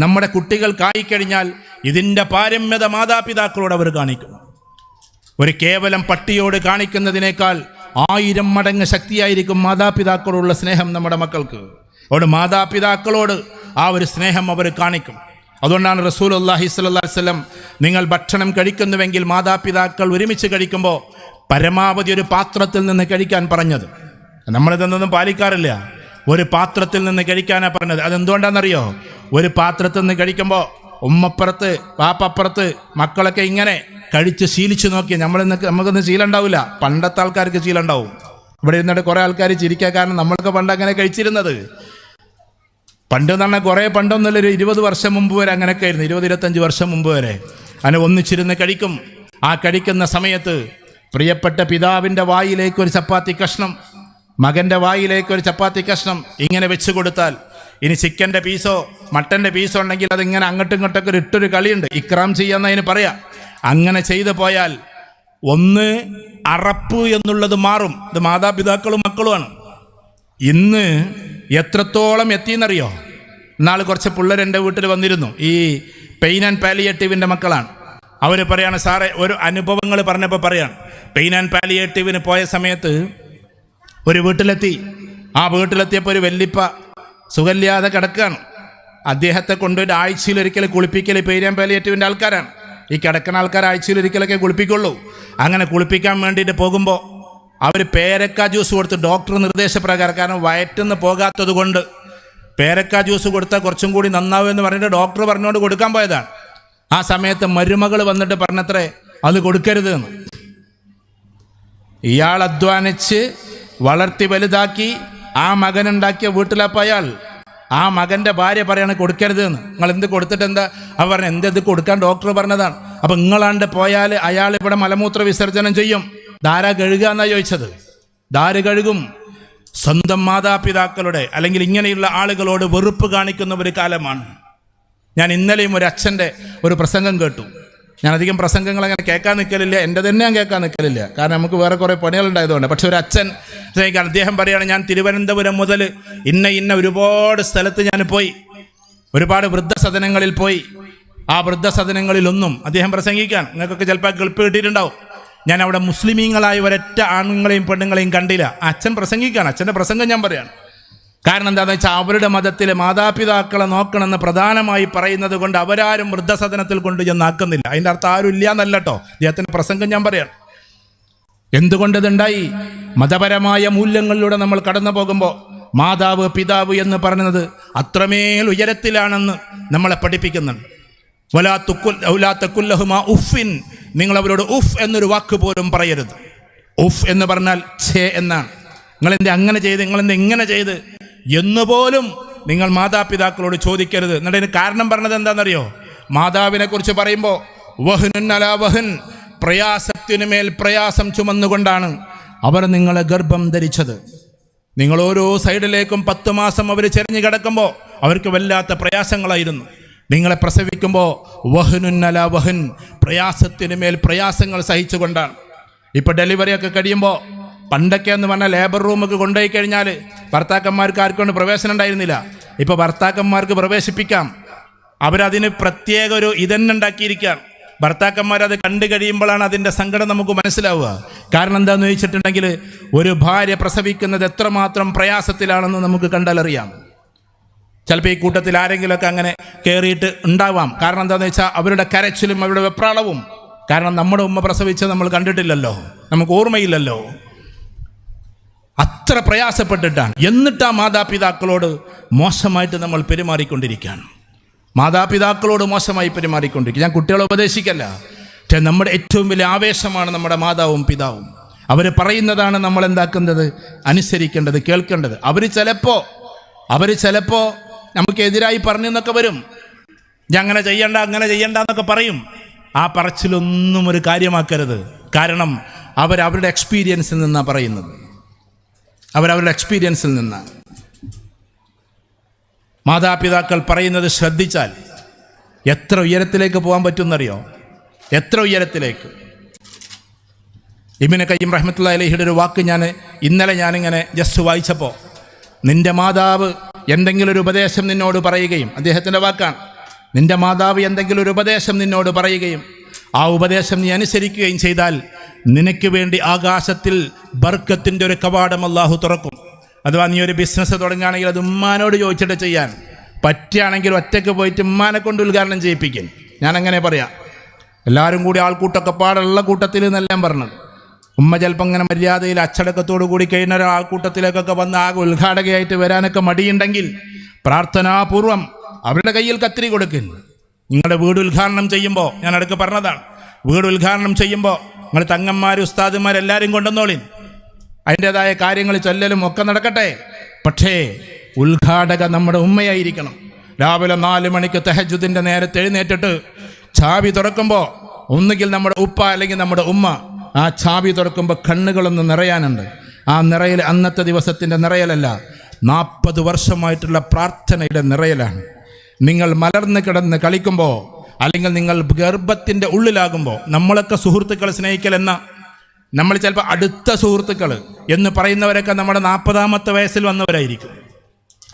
നമ്മുടെ കുട്ടികൾക്കായിക്കഴിഞ്ഞാൽ ഇതിൻ്റെ പാരമ്യത മാതാപിതാക്കളോട് അവർ കാണിക്കും. ഒരു കേവലം പട്ടിയോട് കാണിക്കുന്നതിനേക്കാൾ 1000 മടങ്ങ് ശക്തിയായിരിക്കും മാതാപിതാക്കളോടുള്ള സ്നേഹം നമ്മുടെ മക്കൾക്ക്. അവിടെ മാതാപിതാക്കളോട് ആ ഒരു സ്നേഹം അവർ കാണിക്കും. അതുകൊണ്ടാണ് റസൂലുള്ളാഹി സ്വല്ലല്ലാഹി അലൈഹി വസല്ലം നിങ്ങൾ ഭക്ഷണം കഴിക്കുന്നുവെങ്കിൽ മാതാപിതാക്കൾ ഒരുമിച്ച് കഴിക്കുമ്പോൾ പരമാവധി ഒരു പാത്രത്തിൽ നിന്ന് കഴിക്കാൻ പറഞ്ഞത്. നമ്മളിതൊന്നും പാലിക്കാറില്ല. ഒരു പാത്രത്തിൽ നിന്ന് കഴിക്കാനാണ് പറഞ്ഞത്. അതെന്തുകൊണ്ടാണെന്നറിയോ? ഒരു പാത്രത്തിൽ നിന്ന് കഴിക്കുമ്പോൾ ഉമ്മപ്പുറത്ത് പാപ്പപ്പുറത്ത് മക്കളൊക്കെ ഇങ്ങനെ കഴിച്ച് ശീലിച്ച് നോക്കി. നമുക്കൊന്നും ശീലം ഉണ്ടാവില്ല, പണ്ടത്തെ ആൾക്കാർക്ക് ശീലം ഉണ്ടാവും. ഇവിടെ ഇരുന്നിട്ട് കുറേ ആൾക്കാർ ചിരിക്കാൻ കാരണം നമ്മളൊക്കെ പണ്ട് അങ്ങനെ കഴിച്ചിരുന്നത്. പണ്ട് എന്ന് പറഞ്ഞാൽ കുറേ പണ്ടൊന്നുമില്ല, ഒരു 20 വർഷം മുമ്പ് വരെ അങ്ങനെയൊക്കെ ആയിരുന്നു. 20-25 വർഷം മുമ്പ് വരെ അങ്ങനെ ഒന്നിച്ചിരുന്ന് കഴിക്കും. ആ കഴിക്കുന്ന സമയത്ത് പ്രിയപ്പെട്ട പിതാവിൻ്റെ വായിലേക്ക് ഒരു ചപ്പാത്തി കഷ്ണം, മകൻ്റെ വായിലേക്ക് ഒരു ചപ്പാത്തി കഷ്ണം ഇങ്ങനെ വെച്ച് കൊടുത്താൽ, ഇനി ചിക്കൻ്റെ പീസോ മട്ടൻ്റെ പീസോ ഉണ്ടെങ്കിൽ അതിങ്ങനെ അങ്ങോട്ടും ഇങ്ങോട്ടൊക്കെ ഒരു ഇട്ടൊരു കളിയുണ്ട്, ഇക്രാം ചെയ്യാന്നതിന് പറയാം. അങ്ങനെ ചെയ്തു പോയാൽ ഒന്ന് അറപ്പ് എന്നുള്ളത് മാറും. ഇത് മാതാപിതാക്കളും മക്കളുമാണ്. ഇന്ന് എത്രത്തോളം എത്തിയെന്നറിയോ? ഇന്നാൾ കുറച്ച് പിള്ളേർ എൻ്റെ വീട്ടിൽ വന്നിരുന്നു. ഈ പെയിൻ ആൻഡ് പാലിയേറ്റീവിൻ്റെ മക്കളാണ്. അവർ പറയാണ്, സാറേ ഒരു അനുഭവങ്ങൾ പറഞ്ഞപ്പോൾ പറയാണ്, പെയിൻ ആൻഡ് പാലിയേറ്റീവിന് പോയ സമയത്ത് ഒരു വീട്ടിലെത്തി. ആ വീട്ടിലെത്തിയപ്പോൾ ഒരു വല്ലിപ്പ സുഖമില്ലാതെ കിടക്കുകയാണ്. അദ്ദേഹത്തെ കൊണ്ടുപോയിട്ട് ആഴ്ചയിലൊരിക്കൽ കുളിപ്പിക്കൽ പെയിൻ ആൻഡ് പാലിയേറ്റീവിൻ്റെ ആൾക്കാരാണ്. ഈ കിടക്കുന്ന ആൾക്കാർ ആഴ്ചയിലൊരിക്കലൊക്കെ കുളിപ്പിക്കുള്ളൂ. അങ്ങനെ കുളിപ്പിക്കാൻ വേണ്ടിയിട്ട് പോകുമ്പോൾ അവർ പേരക്ക ജ്യൂസ് കൊടുത്ത്, ഡോക്ടർ നിർദ്ദേശപ്രകാരം, കാരണം വയറ്റിന്ന് പോകാത്തത് കൊണ്ട് പേരക്ക ജ്യൂസ് കൊടുത്താൽ കുറച്ചും കൂടി നന്നാവുമെന്ന് പറഞ്ഞിട്ട് ഡോക്ടർ പറഞ്ഞുകൊണ്ട് കൊടുക്കാൻ പോയതാണ്. ആ സമയത്ത് മരുമകൾ വന്നിട്ട് പറഞ്ഞത്രേ അത് കൊടുക്കരുത് എന്ന്. ഇയാൾ അധ്വാനിച്ച് വളർത്തി വലുതാക്കി ആ മകനുണ്ടാക്കിയ വീട്ടിലപ്പയാൾ ആ മകൻ്റെ ഭാര്യ പറയാണ് കൊടുക്കരുത് എന്ന്. നിങ്ങൾ എന്ത് കൊടുത്തിട്ട് എന്താ? അവർ പറഞ്ഞു, എന്ത് കൊടുക്കാൻ ഡോക്ടർ പറഞ്ഞതാണ്. അപ്പം നിങ്ങളാണ്ട് പോയാൽ അയാൾ ഇവിടെ മലമൂത്ര വിസർജനം ചെയ്യും. ധാര കഴുകുക എന്നാണ് ചോദിച്ചത്. ധാര കഴുകും. സ്വന്തം മാതാപിതാക്കളുടെ അല്ലെങ്കിൽ ഇങ്ങനെയുള്ള ആളുകളോട് വെറുപ്പ് കാണിക്കുന്ന ഒരു കാലമാണ്. ഞാൻ ഇന്നലെയും ഒരു അച്ഛൻ്റെ ഒരു പ്രസംഗം കേട്ടു. ഞാൻ അധികം പ്രസംഗങ്ങൾ അങ്ങനെ കേൾക്കാൻ നിൽക്കലില്ല, എൻ്റെ തന്നെ ഞാൻ കേൾക്കാൻ നിൽക്കലില്ല, കാരണം നമുക്ക് വേറെ കുറേ പണികളുണ്ടായതുകൊണ്ട്. പക്ഷെ ഒരു അച്ഛൻ അദ്ദേഹം പറയുകയാണ്, ഞാൻ തിരുവനന്തപുരം മുതൽ ഇന്ന ഒരുപാട് സ്ഥലത്ത് ഞാൻ പോയി, ഒരുപാട് വൃദ്ധസദനങ്ങളിൽ പോയി. ആ വൃദ്ധസദനങ്ങളിലൊന്നും അദ്ദേഹം പ്രസംഗിക്കാൻ, നിങ്ങൾക്കൊക്കെ ചിലപ്പോൾ കേൾപ്പ് കിട്ടിയിട്ടുണ്ടാവും, ഞാൻ അവിടെ മുസ്ലിമീങ്ങളായ ഒരൊറ്റ ആണുങ്ങളെയും പെണ്ണുങ്ങളെയും കണ്ടില്ല. അച്ഛൻ പ്രസംഗിക്കുകയാണ്. അച്ഛൻ്റെ പ്രസംഗം ഞാൻ പറയാണ്. കാരണം എന്താണെന്ന് വെച്ചാൽ അവരുടെ മതത്തിലെ മാതാപിതാക്കളെ നോക്കണമെന്ന് പ്രധാനമായി പറയുന്നത് കൊണ്ട് അവരാരും വൃദ്ധസദനത്തിൽ കൊണ്ട് ചെന്നാക്കുന്നില്ല. അതിൻ്റെ അർത്ഥം ആരും ഇല്ല എന്നല്ല കേട്ടോ, അദ്ദേഹത്തിൻ്റെ പ്രസംഗം ഞാൻ പറയാണ്. എന്തുകൊണ്ടിതുണ്ടായി? മതപരമായ മൂല്യങ്ങളിലൂടെ നമ്മൾ കടന്നു പോകുമ്പോൾ മാതാവ് പിതാവ് എന്ന് പറയുന്നത് അത്രമേൽ ഉയരത്തിലാണെന്ന് നമ്മളെ പഠിപ്പിക്കുന്നുണ്ട്. ഉഫിൻ, നിങ്ങൾ അവരോട് ഉഫ് എന്നൊരു വാക്ക് പോലും പറയരുത്. ഉഫ് എന്ന് പറഞ്ഞാൽ ഛേ എന്നാണ്. നിങ്ങളെന്ത് അങ്ങനെ ചെയ്ത്, നിങ്ങളെന്ത് ഇങ്ങനെ ചെയ്ത് എന്നുപോലും നിങ്ങൾ മാതാപിതാക്കളോട് ചോദിക്കരുത്. എന്നിട്ട് ഇതിന് കാരണം പറഞ്ഞത് എന്താണെന്നറിയോ? മാതാവിനെ കുറിച്ച് പറയുമ്പോൾ വഹ്നുൻ അലാ വഹ്ൻ, പ്രയാസത്തിനുമേൽ പ്രയാസം ചുമന്നുകൊണ്ടാണ് അവർ നിങ്ങളെ ഗർഭം ധരിച്ചത്. നിങ്ങൾ ഓരോ സൈഡിലേക്കും 10 മാസം അവർ ചെരിഞ്ഞു കിടക്കുമ്പോൾ അവർക്ക് വല്ലാത്ത പ്രയാസങ്ങളായിരുന്നു. നിങ്ങളെ പ്രസവിക്കുമ്പോൾ വഹ്നുൻ അലാ വഹ്ൻ, പ്രയാസത്തിനുമേൽ പ്രയാസങ്ങൾ സഹിച്ചുകൊണ്ടാണ്. ഇപ്പോൾ ഡെലിവറിയൊക്കെ കഴിയുമ്പോൾ പണ്ടൊക്കെ എന്ന് പറഞ്ഞാൽ ലേബർ റൂമൊക്കെ കൊണ്ടുപോയി കഴിഞ്ഞാൽ ഭർത്താക്കന്മാർക്ക് ആർക്കൊണ്ട് പ്രവേശനം ഉണ്ടായിരുന്നില്ല. ഇപ്പോൾ ഭർത്താക്കന്മാർക്ക് പ്രവേശിപ്പിക്കാം. അവരതിന് പ്രത്യേക ഒരു ഇതന്നെ ഉണ്ടാക്കിയിരിക്കുകയാണ്. ഭർത്താക്കന്മാരത് കണ്ടു കഴിയുമ്പോഴാണ് അതിൻ്റെ സങ്കടം നമുക്ക് മനസ്സിലാവുക. കാരണം എന്താണെന്ന് ചോദിച്ചിട്ടുണ്ടെങ്കിൽ ഒരു ഭാര്യ പ്രസവിക്കുന്നത് എത്രമാത്രം പ്രയാസത്തിലാണെന്ന് നമുക്ക് കണ്ടാലറിയാം. ചിലപ്പോൾ ഈ കൂട്ടത്തിൽ ആരെങ്കിലുമൊക്കെ അങ്ങനെ കയറിയിട്ട് ഉണ്ടാവാം. കാരണം എന്താണെന്ന് വെച്ചാൽ അവരുടെ കരച്ചിലും അവരുടെ വെപ്രാളവും. കാരണം നമ്മുടെ ഉമ്മ പ്രസവിച്ചത് നമ്മൾ കണ്ടിട്ടില്ലല്ലോ, നമുക്ക് ഓർമ്മയില്ലല്ലോ. അത്ര പ്രയാസപ്പെട്ടിട്ടാണ്. എന്നിട്ട് ആ മാതാപിതാക്കളോട് മോശമായിട്ട് നമ്മൾ പെരുമാറിക്കൊണ്ടിരിക്കുകയാണ്. മാതാപിതാക്കളോട് മോശമായി പെരുമാറിക്കൊണ്ടിരിക്കുക. ഞാൻ കുട്ടികളെ ഉപദേശിക്കല്ല, പക്ഷേ നമ്മുടെ ഏറ്റവും വലിയ ആവേശമാണ് നമ്മുടെ മാതാവും പിതാവും. അവർ പറയുന്നതാണ് നമ്മൾ എന്താക്കുന്നത്, അനുസരിക്കേണ്ടത്, കേൾക്കേണ്ടത്. അവർ ചിലപ്പോൾ നമുക്കെതിരായി പറഞ്ഞെന്നൊക്കെ വരും. അങ്ങനെ ചെയ്യണ്ട എന്നൊക്കെ പറയും. ആ പറച്ചിലൊന്നും ഒരു കാര്യമാക്കരുത്. കാരണം അവരവരുടെ എക്സ്പീരിയൻസിൽ നിന്നാണ് പറയുന്നത്. അവരവരുടെ എക്സ്പീരിയൻസിൽ നിന്നാണ്. മാതാപിതാക്കൾ പറയുന്നത് ശ്രദ്ധിച്ചാൽ എത്ര ഉയരത്തിലേക്ക് പോകാൻ പറ്റുമെന്നറിയോ? എത്ര ഉയരത്തിലേക്ക്. ഇബ്നു ഖയ്യിം റഹ്മത്തുള്ളാഹി അലൈഹിയുടെ ഒരു വാക്ക് ഇന്നലെ ഞാനിങ്ങനെ ജസ്റ്റ് വായിച്ചപ്പോൾ, നിൻ്റെ മാതാവ് എന്തെങ്കിലും ഒരു ഉപദേശം നിന്നോട് പറയുകയും, അദ്ദേഹത്തിൻ്റെ വാക്കാണ്, നിൻ്റെ മാതാവ് എന്തെങ്കിലും ഒരു ഉപദേശം നിന്നോട് പറയുകയും ആ ഉപദേശം നീ അനുസരിക്കുകയും ചെയ്താൽ നിനക്ക് വേണ്ടി ആകാശത്തിൽ ബർക്കത്തിൻ്റെ ഒരു കവാടം അല്ലാഹു തുറക്കും. അഥവാ നീ ഒരു ബിസിനസ് തുടങ്ങുകയാണെങ്കിൽ അത് ഉമ്മാനോട് ചോദിച്ചിട്ട് ചെയ്യാൻ പറ്റുകയാണെങ്കിൽ ഒറ്റയ്ക്ക് പോയിട്ട് ഉമ്മാനെ കൊണ്ട് ഉദ്ഘാടനം ചെയ്യിപ്പിക്കും. ഞാനങ്ങനെ പറയാം. എല്ലാവരും കൂടി ആൾക്കൂട്ടൊക്കെ പാടുള്ള കൂട്ടത്തിൽ എന്നെല്ലാം പറഞ്ഞത്. ഉമ്മ ചിലപ്പോൾ ഇങ്ങനെ മര്യാദയിൽ അച്ചടക്കത്തോടു കൂടി കഴിഞ്ഞ ആൾക്കൂട്ടത്തിലേക്കൊക്കെ വന്ന് ആകെ ഉദ്ഘാടകയായിട്ട് വരാനൊക്കെ മടിയുണ്ടെങ്കിൽ പ്രാർത്ഥനാപൂർവം അവരുടെ കയ്യിൽ കത്തിരി കൊടുക്കും. നിങ്ങളുടെ വീട് ഉദ്ഘാടനം ചെയ്യുമ്പോൾ, ഞാൻ ഇടയ്ക്ക് പറഞ്ഞതാണ്, വീട് ഉദ്ഘാടനം ചെയ്യുമ്പോൾ നിങ്ങൾ തങ്ങന്മാർ ഉസ്താദുമാരെല്ലാവരും കൊണ്ടുവന്നോളിൻ. അതിൻ്റെതായ കാര്യങ്ങൾ ചൊല്ലലും ഒക്കെ നടക്കട്ടെ. പക്ഷേ ഉദ്ഘാടക നമ്മുടെ ഉമ്മയായിരിക്കണം. രാവിലെ 4 മണിക്ക് തഹജ്ജുദിൻ്റെ നേരത്തെ എഴുന്നേറ്റിട്ട് ചാവി തുറക്കുമ്പോൾ ഒന്നുകിൽ നമ്മുടെ ഉപ്പ അല്ലെങ്കിൽ നമ്മുടെ ഉമ്മ, ആ ചാവി തുറക്കുമ്പോൾ കണ്ണുകളൊന്ന് നിറയാനുണ്ട്. ആ നിറയൽ അന്നത്തെ ദിവസത്തിൻ്റെ നിറയലല്ല, 40 വർഷമായിട്ടുള്ള പ്രാർത്ഥനയുടെ നിറയലാണ്. നിങ്ങൾ മലർന്ന് കിടന്ന് കളിക്കുമ്പോൾ അല്ലെങ്കിൽ നിങ്ങൾ ഗർഭത്തിൻ്റെ ഉള്ളിലാകുമ്പോൾ, നമ്മളൊക്കെ സുഹൃത്തുക്കളെ സ്നേഹിക്കലെന്ന, നമ്മൾ ചിലപ്പോൾ അടുത്ത സുഹൃത്തുക്കൾ എന്ന് പറയുന്നവരൊക്കെ നമ്മുടെ 40-ാമത്തെ വയസ്സിൽ വന്നവരായിരിക്കും,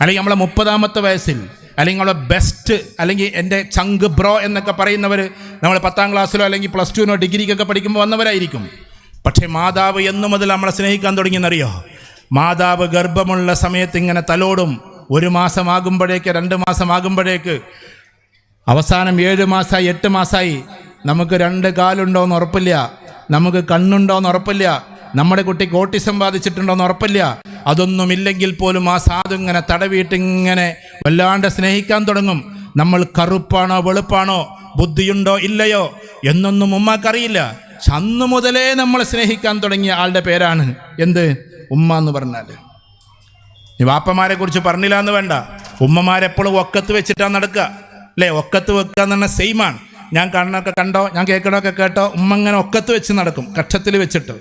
അല്ലെങ്കിൽ നമ്മളെ 30-ാമത്തെ വയസ്സിൽ, അല്ലെങ്കിൽ നമ്മളെ ബെസ്റ്റ്, അല്ലെങ്കിൽ എൻ്റെ ചങ്ക് ബ്രോ എന്നൊക്കെ പറയുന്നവർ നമ്മൾ 10ാം ക്ലാസ്സിലോ അല്ലെങ്കിൽ +2നോ ഡിഗ്രിക്കൊക്കെ പഠിക്കുമ്പോൾ വന്നവരായിരിക്കും. പക്ഷേ മാതാവ് എന്നു മുതൽ നമ്മളെ സ്നേഹിക്കാൻ തുടങ്ങിയെന്നറിയോ? മാതാവ് ഗർഭമുള്ള സമയത്ത് ഇങ്ങനെ തലോടും. 1 മാസമാകുമ്പോഴേക്ക്, 2 മാസമാകുമ്പോഴേക്ക്, അവസാനം 7 മാസമായി 8 മാസമായി, നമുക്ക് 2 കാലുണ്ടോയെന്ന് ഉറപ്പില്ല, നമുക്ക് കണ്ണുണ്ടോയെന്ന് ഉറപ്പില്ല, നമ്മുടെ കുട്ടിക്ക് ഓട്ടിസം ബാധിച്ചിട്ടുണ്ടോയെന്ന് ഉറപ്പില്ല. അതൊന്നുമില്ലെങ്കിൽ പോലും ആ സാധു ഇങ്ങനെ തടവിയിട്ടിങ്ങനെ വല്ലാണ്ട് സ്നേഹിക്കാൻ തുടങ്ങും. നമ്മൾ കറുപ്പാണോ വെളുപ്പാണോ, ബുദ്ധിയുണ്ടോ ഇല്ലയോ എന്നൊന്നും ഉമ്മാക്കറിയില്ല. പക്ഷെ അന്ന് മുതലേ നമ്മൾ സ്നേഹിക്കാൻ തുടങ്ങിയ ആളുടെ പേരാണ് എന്ത്? ഉമ്മ എന്ന് പറഞ്ഞാൽ. ഈ വാപ്പമാരെ കുറിച്ച് പറഞ്ഞില്ല എന്ന് വേണ്ട, ഉമ്മമാരെപ്പോഴും ഒക്കത്ത് വെച്ചിട്ടാണ് നടക്കുക, അല്ലേ? ഒക്കത്ത് വെക്കുക എന്ന് പറഞ്ഞാൽ സെയിമാണ്. ഞാൻ കാണണമൊക്കെ കണ്ടോ, ഞാൻ കേൾക്കണമൊക്കെ കേട്ടോ, ഉമ്മ ഇങ്ങനെ ഒക്കത്ത് വെച്ച് നടക്കും, കക്ഷത്തിൽ വെച്ചിട്ട്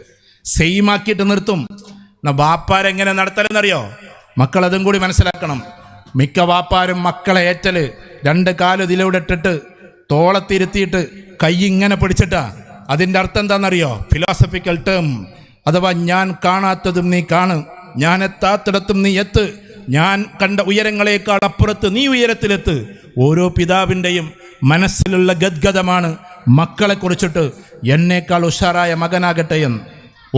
സെയിമാക്കിയിട്ട് നിർത്തും. വാപ്പാരെങ്ങനെ നടത്തലെന്നറിയോ? മക്കളതും കൂടി മനസ്സിലാക്കണം. മിക്ക വാപ്പാരും മക്കളെ ഏറ്റല് 2 കാല് ഇതിലൂടെ ഇട്ടിട്ട് തോളത്തിരുത്തിയിട്ട് കൈ ഇങ്ങനെ പിടിച്ചിട്ടാ. അതിൻ്റെ അർത്ഥം എന്താണെന്നറിയോ? ഫിലോസഫിക്കൽ ടേം, അഥവാ ഞാൻ കാണാത്തതും നീ കാണ്, ഞാൻ എത്താത്തിടത്തും നീ എത്ത്, ഞാൻ കണ്ട ഉയരങ്ങളേക്കാൾ അപ്പുറത്ത് നീ ഉയരത്തിലെത്ത്. ഓരോ പിതാവിൻ്റെയും മനസ്സിലുള്ള ഗദ്ഗതമാണ് മക്കളെ കുറിച്ചിട്ട് എന്നേക്കാൾ ഉഷാറായ മകനാകട്ടെ എന്ന്.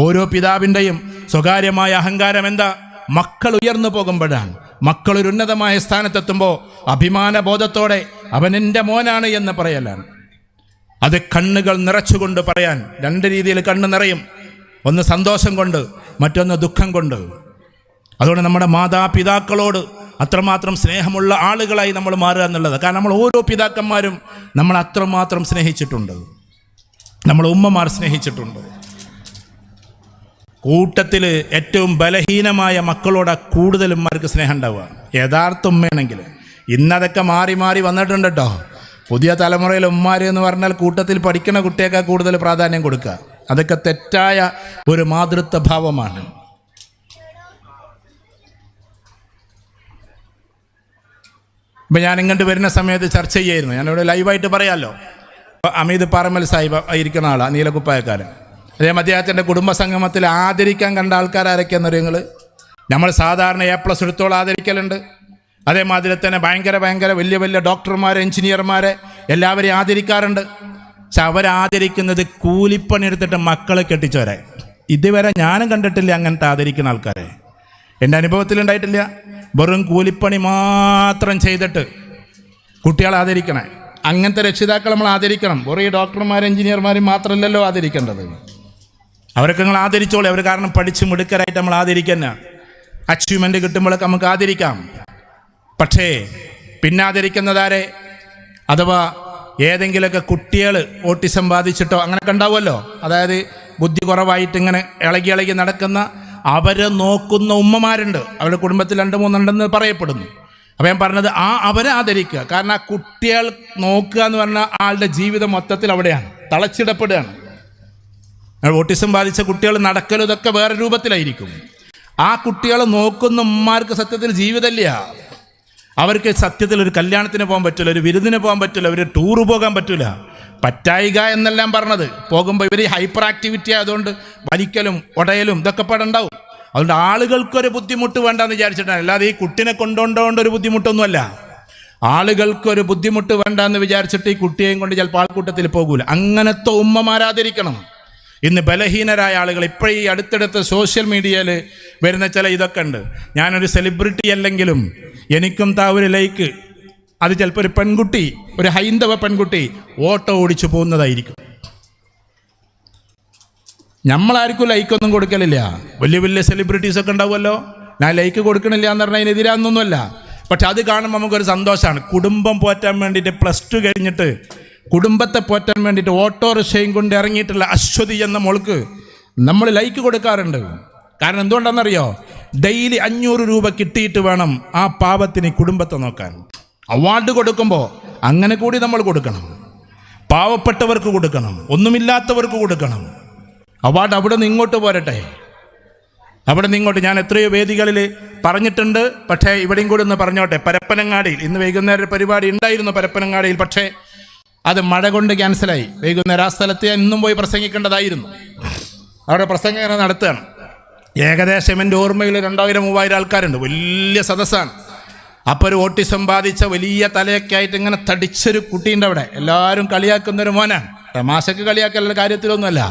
ഓരോ പിതാവിൻ്റെയും സ്വകാര്യമായ അഹങ്കാരം എന്താ? മക്കൾ ഉയർന്നു പോകുമ്പോഴാണ്. മക്കൾ ഒരു ഉന്നതമായ സ്ഥാനത്തെത്തുമ്പോൾ അഭിമാനബോധത്തോടെ അവൻ എൻ്റെ മോനാണ് എന്ന് പറയലാണ്. അത് കണ്ണുകൾ നിറച്ചുകൊണ്ട് പറയാൻ 2 രീതിയിൽ കണ്ണ് നിറയും. ഒന്ന് സന്തോഷം കൊണ്ട്, മറ്റൊന്ന് ദുഃഖം കൊണ്ട്. അതുകൊണ്ട് നമ്മുടെ മാതാപിതാക്കളോട് അത്രമാത്രം സ്നേഹമുള്ള ആളുകളായി നമ്മൾ മാറുക എന്നുള്ളത്. കാരണം നമ്മൾ ഓരോ പിതാക്കന്മാരും നമ്മൾ അത്രമാത്രം സ്നേഹിച്ചിട്ടുണ്ട്, നമ്മൾ ഉമ്മമാർ സ്നേഹിച്ചിട്ടുണ്ട്. കൂട്ടത്തിൽ ഏറ്റവും ബലഹീനമായ മക്കളോട് കൂടുതൽ ഉമ്മമാർക്ക് സ്നേഹം ഉണ്ടാവുക, യഥാർത്ഥ ഉമ്മയാണെങ്കിൽ. ഇന്നതൊക്കെ മാറി മാറി വന്നിട്ടുണ്ട് കേട്ടോ. പുതിയ തലമുറയിൽ ഉമ്മമാർ എന്ന് പറഞ്ഞാൽ കൂട്ടത്തിൽ പഠിക്കുന്ന കുട്ടിയേക്കാൾ കൂടുതൽ പ്രാധാന്യം കൊടുക്കുക. അതൊക്കെ തെറ്റായ ഒരു മാതൃത്വ ഭാവമാണ്. ഇപ്പം ഞാൻ ഇങ്ങോട്ട് വരുന്ന സമയത്ത് ചർച്ച ചെയ്യായിരുന്നു, ഞാനിവിടെ ലൈവായിട്ട് പറയാമല്ലോ. അമീദ് പാറമൽ സാഹിബ് ഇരിക്കുന്ന ആളാണ്, നീലക്കുപ്പായക്കാരൻ. അതേ അദ്ദേഹത്തിൻ്റെ കുടുംബസംഗമത്തിൽ ആദരിക്കാൻ കണ്ട ആൾക്കാരൊക്കെയെന്ന് നിങ്ങൾ, നമ്മൾ സാധാരണ A+ എടുത്തോളം ആദരിക്കലുണ്ട്. അതേമാതിരി തന്നെ ഭയങ്കര വലിയ ഡോക്ടർമാരെ, എഞ്ചിനീയർമാരെ എല്ലാവരെയും ആദരിക്കാറുണ്ട്. പക്ഷെ അവരാദരിക്കുന്നത് കൂലിപ്പണി എടുത്തിട്ട് മക്കളെ കെട്ടിച്ചവരെ. ഇതുവരെ ഞാനും കണ്ടിട്ടില്ല അങ്ങനത്തെ ആദരിക്കുന്ന ആൾക്കാരെ, എൻ്റെ അനുഭവത്തിലുണ്ടായിട്ടില്ല. വെറും കൂലിപ്പണി മാത്രം ചെയ്തിട്ട് കുട്ടികളെ ആദരിക്കണേ. അങ്ങനത്തെ രക്ഷിതാക്കൾ നമ്മൾ ആദരിക്കണം. വെറും ഈ ഡോക്ടർമാരും എഞ്ചിനീയർമാരും മാത്രമല്ലല്ലോ ആദരിക്കേണ്ടത്. അവരൊക്കെ നിങ്ങൾ ആദരിച്ചോളൂ. അവർ കാരണം പഠിച്ച് മിടുക്കരായിട്ട് നമ്മൾ ആദരിക്കുന്ന അച്ചീവ്മെൻ്റ് കിട്ടുമ്പോഴൊക്കെ നമുക്ക് ആദരിക്കാം. പക്ഷേ പിന്നെ ആദരിക്കുന്നതാരെ? അഥവാ ഏതെങ്കിലുമൊക്കെ കുട്ടികൾ ഓട്ടിസം ബാധിച്ചിട്ടോ അങ്ങനെയൊക്കെ ഉണ്ടാവുമല്ലോ. അതായത് ബുദ്ധി കുറവായിട്ട് ഇങ്ങനെ ഇളകി ഇളകി നടക്കുന്ന അവരെ നോക്കുന്ന ഉമ്മമാരുണ്ട്. അവരുടെ കുടുംബത്തിൽ 2-3 ഉണ്ടെന്ന് പറയപ്പെടുന്നു. അപ്പോൾ ഞാൻ പറഞ്ഞത് അവരെ ആദരിക്കുക. കാരണം ആ കുട്ടികൾ നോക്കുക എന്ന് പറഞ്ഞാൽ ആളുടെ ജീവിതം മൊത്തത്തിൽ അവിടെയാണ്, തളച്ചിടപ്പെടുകയാണ്. ഓട്ടിസം ബാധിച്ച കുട്ടികൾ നടക്കലും ഇതൊക്കെ വേറെ രൂപത്തിലായിരിക്കും. ആ കുട്ടികളെ നോക്കുന്ന ഉമ്മമാർക്ക് സത്യത്തിൽ ജീവിതമില്ല. അവർക്ക് സത്യത്തിൽ ഒരു കല്യാണത്തിന് പോകാൻ പറ്റില്ല, ഒരു വിരുന്നിന് പോകാൻ പറ്റില്ല, ഒരു ടൂറ് പോകാൻ പറ്റില്ല. പറ്റായിക എന്നെല്ലാം പറഞ്ഞത് പോകുമ്പോൾ ഇവർ ഹൈപ്പർ ആക്ടിവിറ്റി ആയതുകൊണ്ട് വലിക്കലും ഉടയലും ഇതൊക്കെ പാടുണ്ടാവും. അതുകൊണ്ട് ആളുകൾക്കൊരു ബുദ്ധിമുട്ട് വേണ്ടെന്ന് വിചാരിച്ചിട്ടാണ്. അല്ലാതെ ഈ കുട്ടിനെ കൊണ്ടുകൊണ്ടോണ്ട് ഒരു ബുദ്ധിമുട്ടൊന്നുമല്ല. ആളുകൾക്കൊരു ബുദ്ധിമുട്ട് വേണ്ടെന്ന് വിചാരിച്ചിട്ട് ഈ കുട്ടിയെയും കൊണ്ട് ചിലപ്പോൾ ആൾക്കൂട്ടത്തിൽ പോകൂല. അങ്ങനത്തെ ഉമ്മമാരാതിരിക്കണം. ഇന്ന് ബലഹീനരായ ആളുകൾ ഇപ്പോൾ ഈ അടുത്തടുത്ത് സോഷ്യൽ മീഡിയയിൽ വരുന്ന ചില ഇതൊക്കെ ഉണ്ട്. ഞാനൊരു സെലിബ്രിറ്റി അല്ലെങ്കിലും എനിക്കും ഒരു ലൈക്ക്, അത് ചിലപ്പോൾ ഒരു പെൺകുട്ടി, ഒരു ഹൈന്ദവ പെൺകുട്ടി ഓട്ടോ ഓടിച്ചു പോകുന്നതായിരിക്കും. നമ്മളാർക്കും ലൈക്കൊന്നും കൊടുക്കലില്ല. വലിയ വലിയ സെലിബ്രിറ്റീസൊക്കെ ഉണ്ടാവുമല്ലോ, ഞാൻ ലൈക്ക് കൊടുക്കണില്ല എന്ന് പറഞ്ഞാൽ അതിനെതിരാന്നൊന്നുമല്ല. പക്ഷെ അത് കാണുമ്പോൾ നമുക്കൊരു സന്തോഷമാണ്. കുടുംബം പോറ്റാൻ വേണ്ടിയിട്ട് +2 കഴിഞ്ഞിട്ട് കുടുംബത്തെ പോറ്റാൻ വേണ്ടിയിട്ട് ഓട്ടോറിക്ഷയും കൊണ്ട് ഇറങ്ങിയിട്ടുള്ള അശ്വതി എന്ന മോൾക്ക് നമ്മൾ ലൈക്ക് കൊടുക്കാറുണ്ട്. കാരണം എന്തുകൊണ്ടാണെന്നറിയോ? ഡെയിലി 500 രൂപ കിട്ടിയിട്ട് വേണം ആ പാവത്തിന് കുടുംബത്തെ നോക്കാൻ. അവാർഡ് കൊടുക്കുമ്പോൾ അങ്ങനെ കൂടി നമ്മൾ കൊടുക്കണം. പാവപ്പെട്ടവർക്ക് കൊടുക്കണം, ഒന്നുമില്ലാത്തവർക്ക് കൊടുക്കണം. അവാർഡ് അവിടെ നിന്ന് ഇങ്ങോട്ട് പോരട്ടെ, അവിടെ നിന്ന് ഇങ്ങോട്ട്. ഞാൻ എത്രയോ വേദികളിൽ പറഞ്ഞിട്ടുണ്ട്. പക്ഷേ ഇവിടെയും കൂടി ഒന്ന് പറഞ്ഞോട്ടെ. പരപ്പനങ്ങാടിയിൽ ഇന്ന് വൈകുന്നേരം ഒരു പരിപാടി ഉണ്ടായിരുന്നു പരപ്പനങ്ങാടിയിൽ. പക്ഷേ അത് മഴ കൊണ്ട് ക്യാൻസലായി. വൈകുന്നേരം ആ സ്ഥലത്ത് ഞാൻ ഇന്നും പോയി പ്രസംഗിക്കേണ്ടതായിരുന്നു. അവിടെ പ്രസംഗം ഇങ്ങനെ നടത്തുകയാണ്. ഏകദേശം എൻ്റെ ഓർമ്മയിൽ 2000-3000 ആൾക്കാരുണ്ട്. വലിയ സദസ്സാണ്. അപ്പോൾ ഒരു ഓട്ടിസം ബാധിച്ച വലിയ തലയൊക്കെ ആയിട്ട് ഇങ്ങനെ തടിച്ചൊരു കുട്ടീൻ്റെ അവിടെ. എല്ലാവരും കളിയാക്കുന്നൊരു മോനാണ്. തമാശക്ക് കളിയാക്കലുള്ള കാര്യത്തിലൊന്നുമല്ല.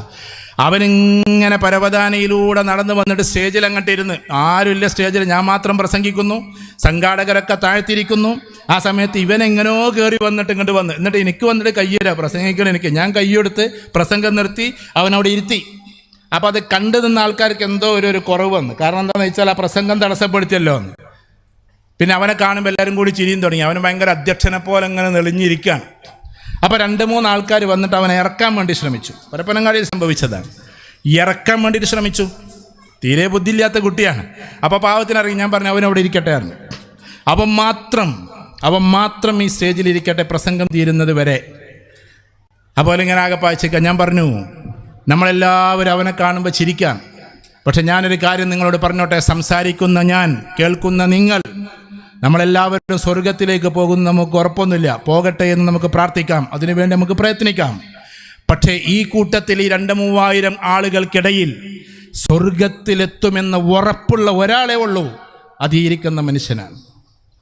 അവനിങ്ങനെ പരവതാനിയിലൂടെ നടന്നു വന്നിട്ട് സ്റ്റേജിൽ അങ്ങോട്ട് ഇരുന്ന്, ആരുമില്ല സ്റ്റേജിൽ, ഞാൻ മാത്രം പ്രസംഗിക്കുന്നു, സംഘാടകരൊക്കെ താഴ്ത്തിരിക്കുന്നു. ആ സമയത്ത് ഇവനെങ്ങനോ കയറി വന്നിട്ട് ഇങ്ങോട്ട് വന്ന്, എന്നിട്ട് എനിക്ക് വന്നിട്ട് കയ്യേരാ പ്രസംഗിക്കണം എനിക്ക്. ഞാൻ കയ്യെടുത്ത് പ്രസംഗം നിർത്തി അവനവിടെ ഇരുത്തി. അപ്പോൾ അത് കണ്ടു നിന്ന ആൾക്കാർക്ക് എന്തോ ഒരു കുറവ് വന്നു. കാരണം എന്താണെന്ന് വെച്ചാൽ ആ പ്രസംഗം തടസ്സപ്പെടുത്തിയല്ലോ എന്ന്. പിന്നെ അവനെ കാണുമ്പോൾ എല്ലാവരും കൂടി ചിരിയും തുടങ്ങി. അവന് ഭയങ്കര അധ്യക്ഷനെ പോലെ ഇങ്ങനെ നെളിഞ്ഞിരിക്കുകയാണ്. അപ്പോൾ 2-3 ആൾക്കാർ വന്നിട്ട് അവനെ ഇറക്കാൻ വേണ്ടി ശ്രമിച്ചു. പരപ്പനങ്ങാടിയിൽ സംഭവിച്ചതാണ്. ഇറക്കാൻ വേണ്ടിയിട്ട് ശ്രമിച്ചു. തീരെ ബുദ്ധിയില്ലാത്ത കുട്ടിയാണ്. അപ്പോൾ പാവത്തിനറിയും. ഞാൻ പറഞ്ഞു അവനവിടെ ഇരിക്കട്ടെ ആയിരുന്നു. അവൻ മാത്രം ഈ സ്റ്റേജിലിരിക്കട്ടെ പ്രസംഗം തീരുന്നത് വരെ. അപ്പോൾ ഇങ്ങനെ ആകെ പായിച്ചേക്കാം. ഞാൻ പറഞ്ഞു നമ്മളെല്ലാവരും അവനെ കാണുമ്പോൾ ചിരിക്കാം. പക്ഷെ ഞാനൊരു കാര്യം നിങ്ങളോട് പറഞ്ഞോട്ടെ. സംസാരിക്കുന്ന ഞാൻ, കേൾക്കുന്ന നിങ്ങൾ, നമ്മളെല്ലാവരും സ്വർഗത്തിലേക്ക് പോകുന്ന നമുക്ക് ഉറപ്പൊന്നുമില്ല. പോകട്ടെ എന്ന് നമുക്ക് പ്രാർത്ഥിക്കാം, അതിനുവേണ്ടി നമുക്ക് പ്രയത്നിക്കാം. പക്ഷേ ഈ കൂട്ടത്തിൽ ഈ 2-3000 ആളുകൾക്കിടയിൽ സ്വർഗത്തിലെത്തുമെന്ന് ഉറപ്പുള്ള ഒരാളെ ഉള്ളൂ. അത് ഇരിക്കുന്ന മനുഷ്യനാണ്.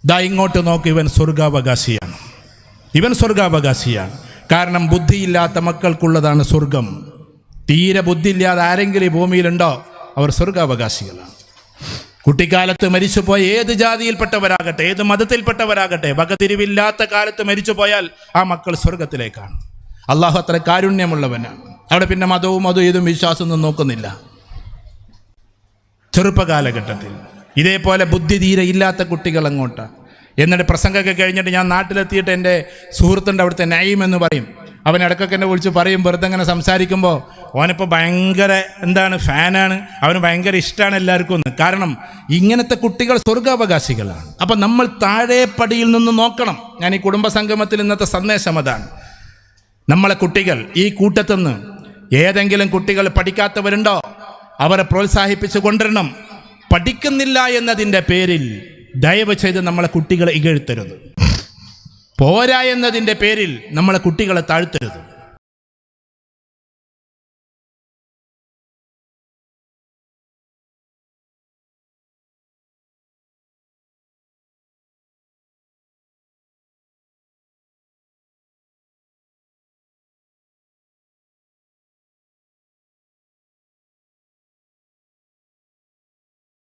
ദാ ഇങ്ങോട്ട് നോക്ക്, ഇവൻ സ്വർഗാവകാശിയാണ്. കാരണം ബുദ്ധിയില്ലാത്ത മക്കൾക്കുള്ളതാണ് സ്വർഗം. തീരെ ബുദ്ധിയില്ലാതെ ആരെങ്കിലും ഈ ഭൂമിയിലുണ്ടോ? അവർ സ്വർഗാവകാശികളാണ്. കുട്ടിക്കാലത്ത് മരിച്ചുപോയ ഏത് ജാതിയിൽപ്പെട്ടവരാകട്ടെ, ഏത് മതത്തിൽപ്പെട്ടവരാകട്ടെ, വകതിരിവില്ലാത്ത കാലത്ത് മരിച്ചുപോയാൽ ആ മക്കൾ സ്വർഗത്തിലേക്കാണ്. അള്ളാഹു അത്ര കാരുണ്യമുള്ളവനാണ്. അവിടെ പിന്നെ മതവും ഏതും വിശ്വാസമൊന്നും നോക്കുന്നില്ല. ചെറുപ്പകാലഘട്ടത്തിൽ ഇതേപോലെ ബുദ്ധി തീരെ ഇല്ലാത്ത കുട്ടികൾ അങ്ങോട്ടാണ്. എന്നിട്ട് പ്രസംഗമൊക്കെ കഴിഞ്ഞിട്ട് ഞാൻ നാട്ടിലെത്തിയിട്ട് എൻ്റെ സുഹൃത്തുണ്ട്, അവിടുത്തെ നഈം എന്ന് പറയും. അവൻ ഇടയ്ക്കൊക്കെ എന്നെ വിളിച്ച് പറയും, വെറുതെ അങ്ങനെ സംസാരിക്കുമ്പോൾ, ഓനിപ്പോൾ ഭയങ്കര ഫാനാണ്, അവന് ഭയങ്കര ഇഷ്ടമാണ് എല്ലാവർക്കും എന്ന്. കാരണം ഇങ്ങനത്തെ കുട്ടികൾ സ്വർഗാവകാശികളാണ്. അപ്പം നമ്മൾ താഴെ പടിയിൽ നിന്ന് നോക്കണം. ഞാൻ ഈ കുടുംബ സംഗമത്തിൽ ഇന്നത്തെ സന്ദേശം അതാണ്. നമ്മളെ കുട്ടികൾ, ഈ കൂട്ടത്തുനിന്ന് ഏതെങ്കിലും കുട്ടികൾ പഠിക്കാത്തവരുണ്ടോ? അവരെ പ്രോത്സാഹിപ്പിച്ച് കൊണ്ടുവരണം. പഠിക്കുന്നില്ല എന്നതിൻ്റെ പേരിൽ ദയവ് ചെയ്ത് നമ്മളെ കുട്ടികളെ ഇകഴ്ത്തരുത്. പോരാ എന്നതിൻ്റെ പേരിൽ നമ്മളെ കുട്ടികളെ താഴ്ത്തരുത്.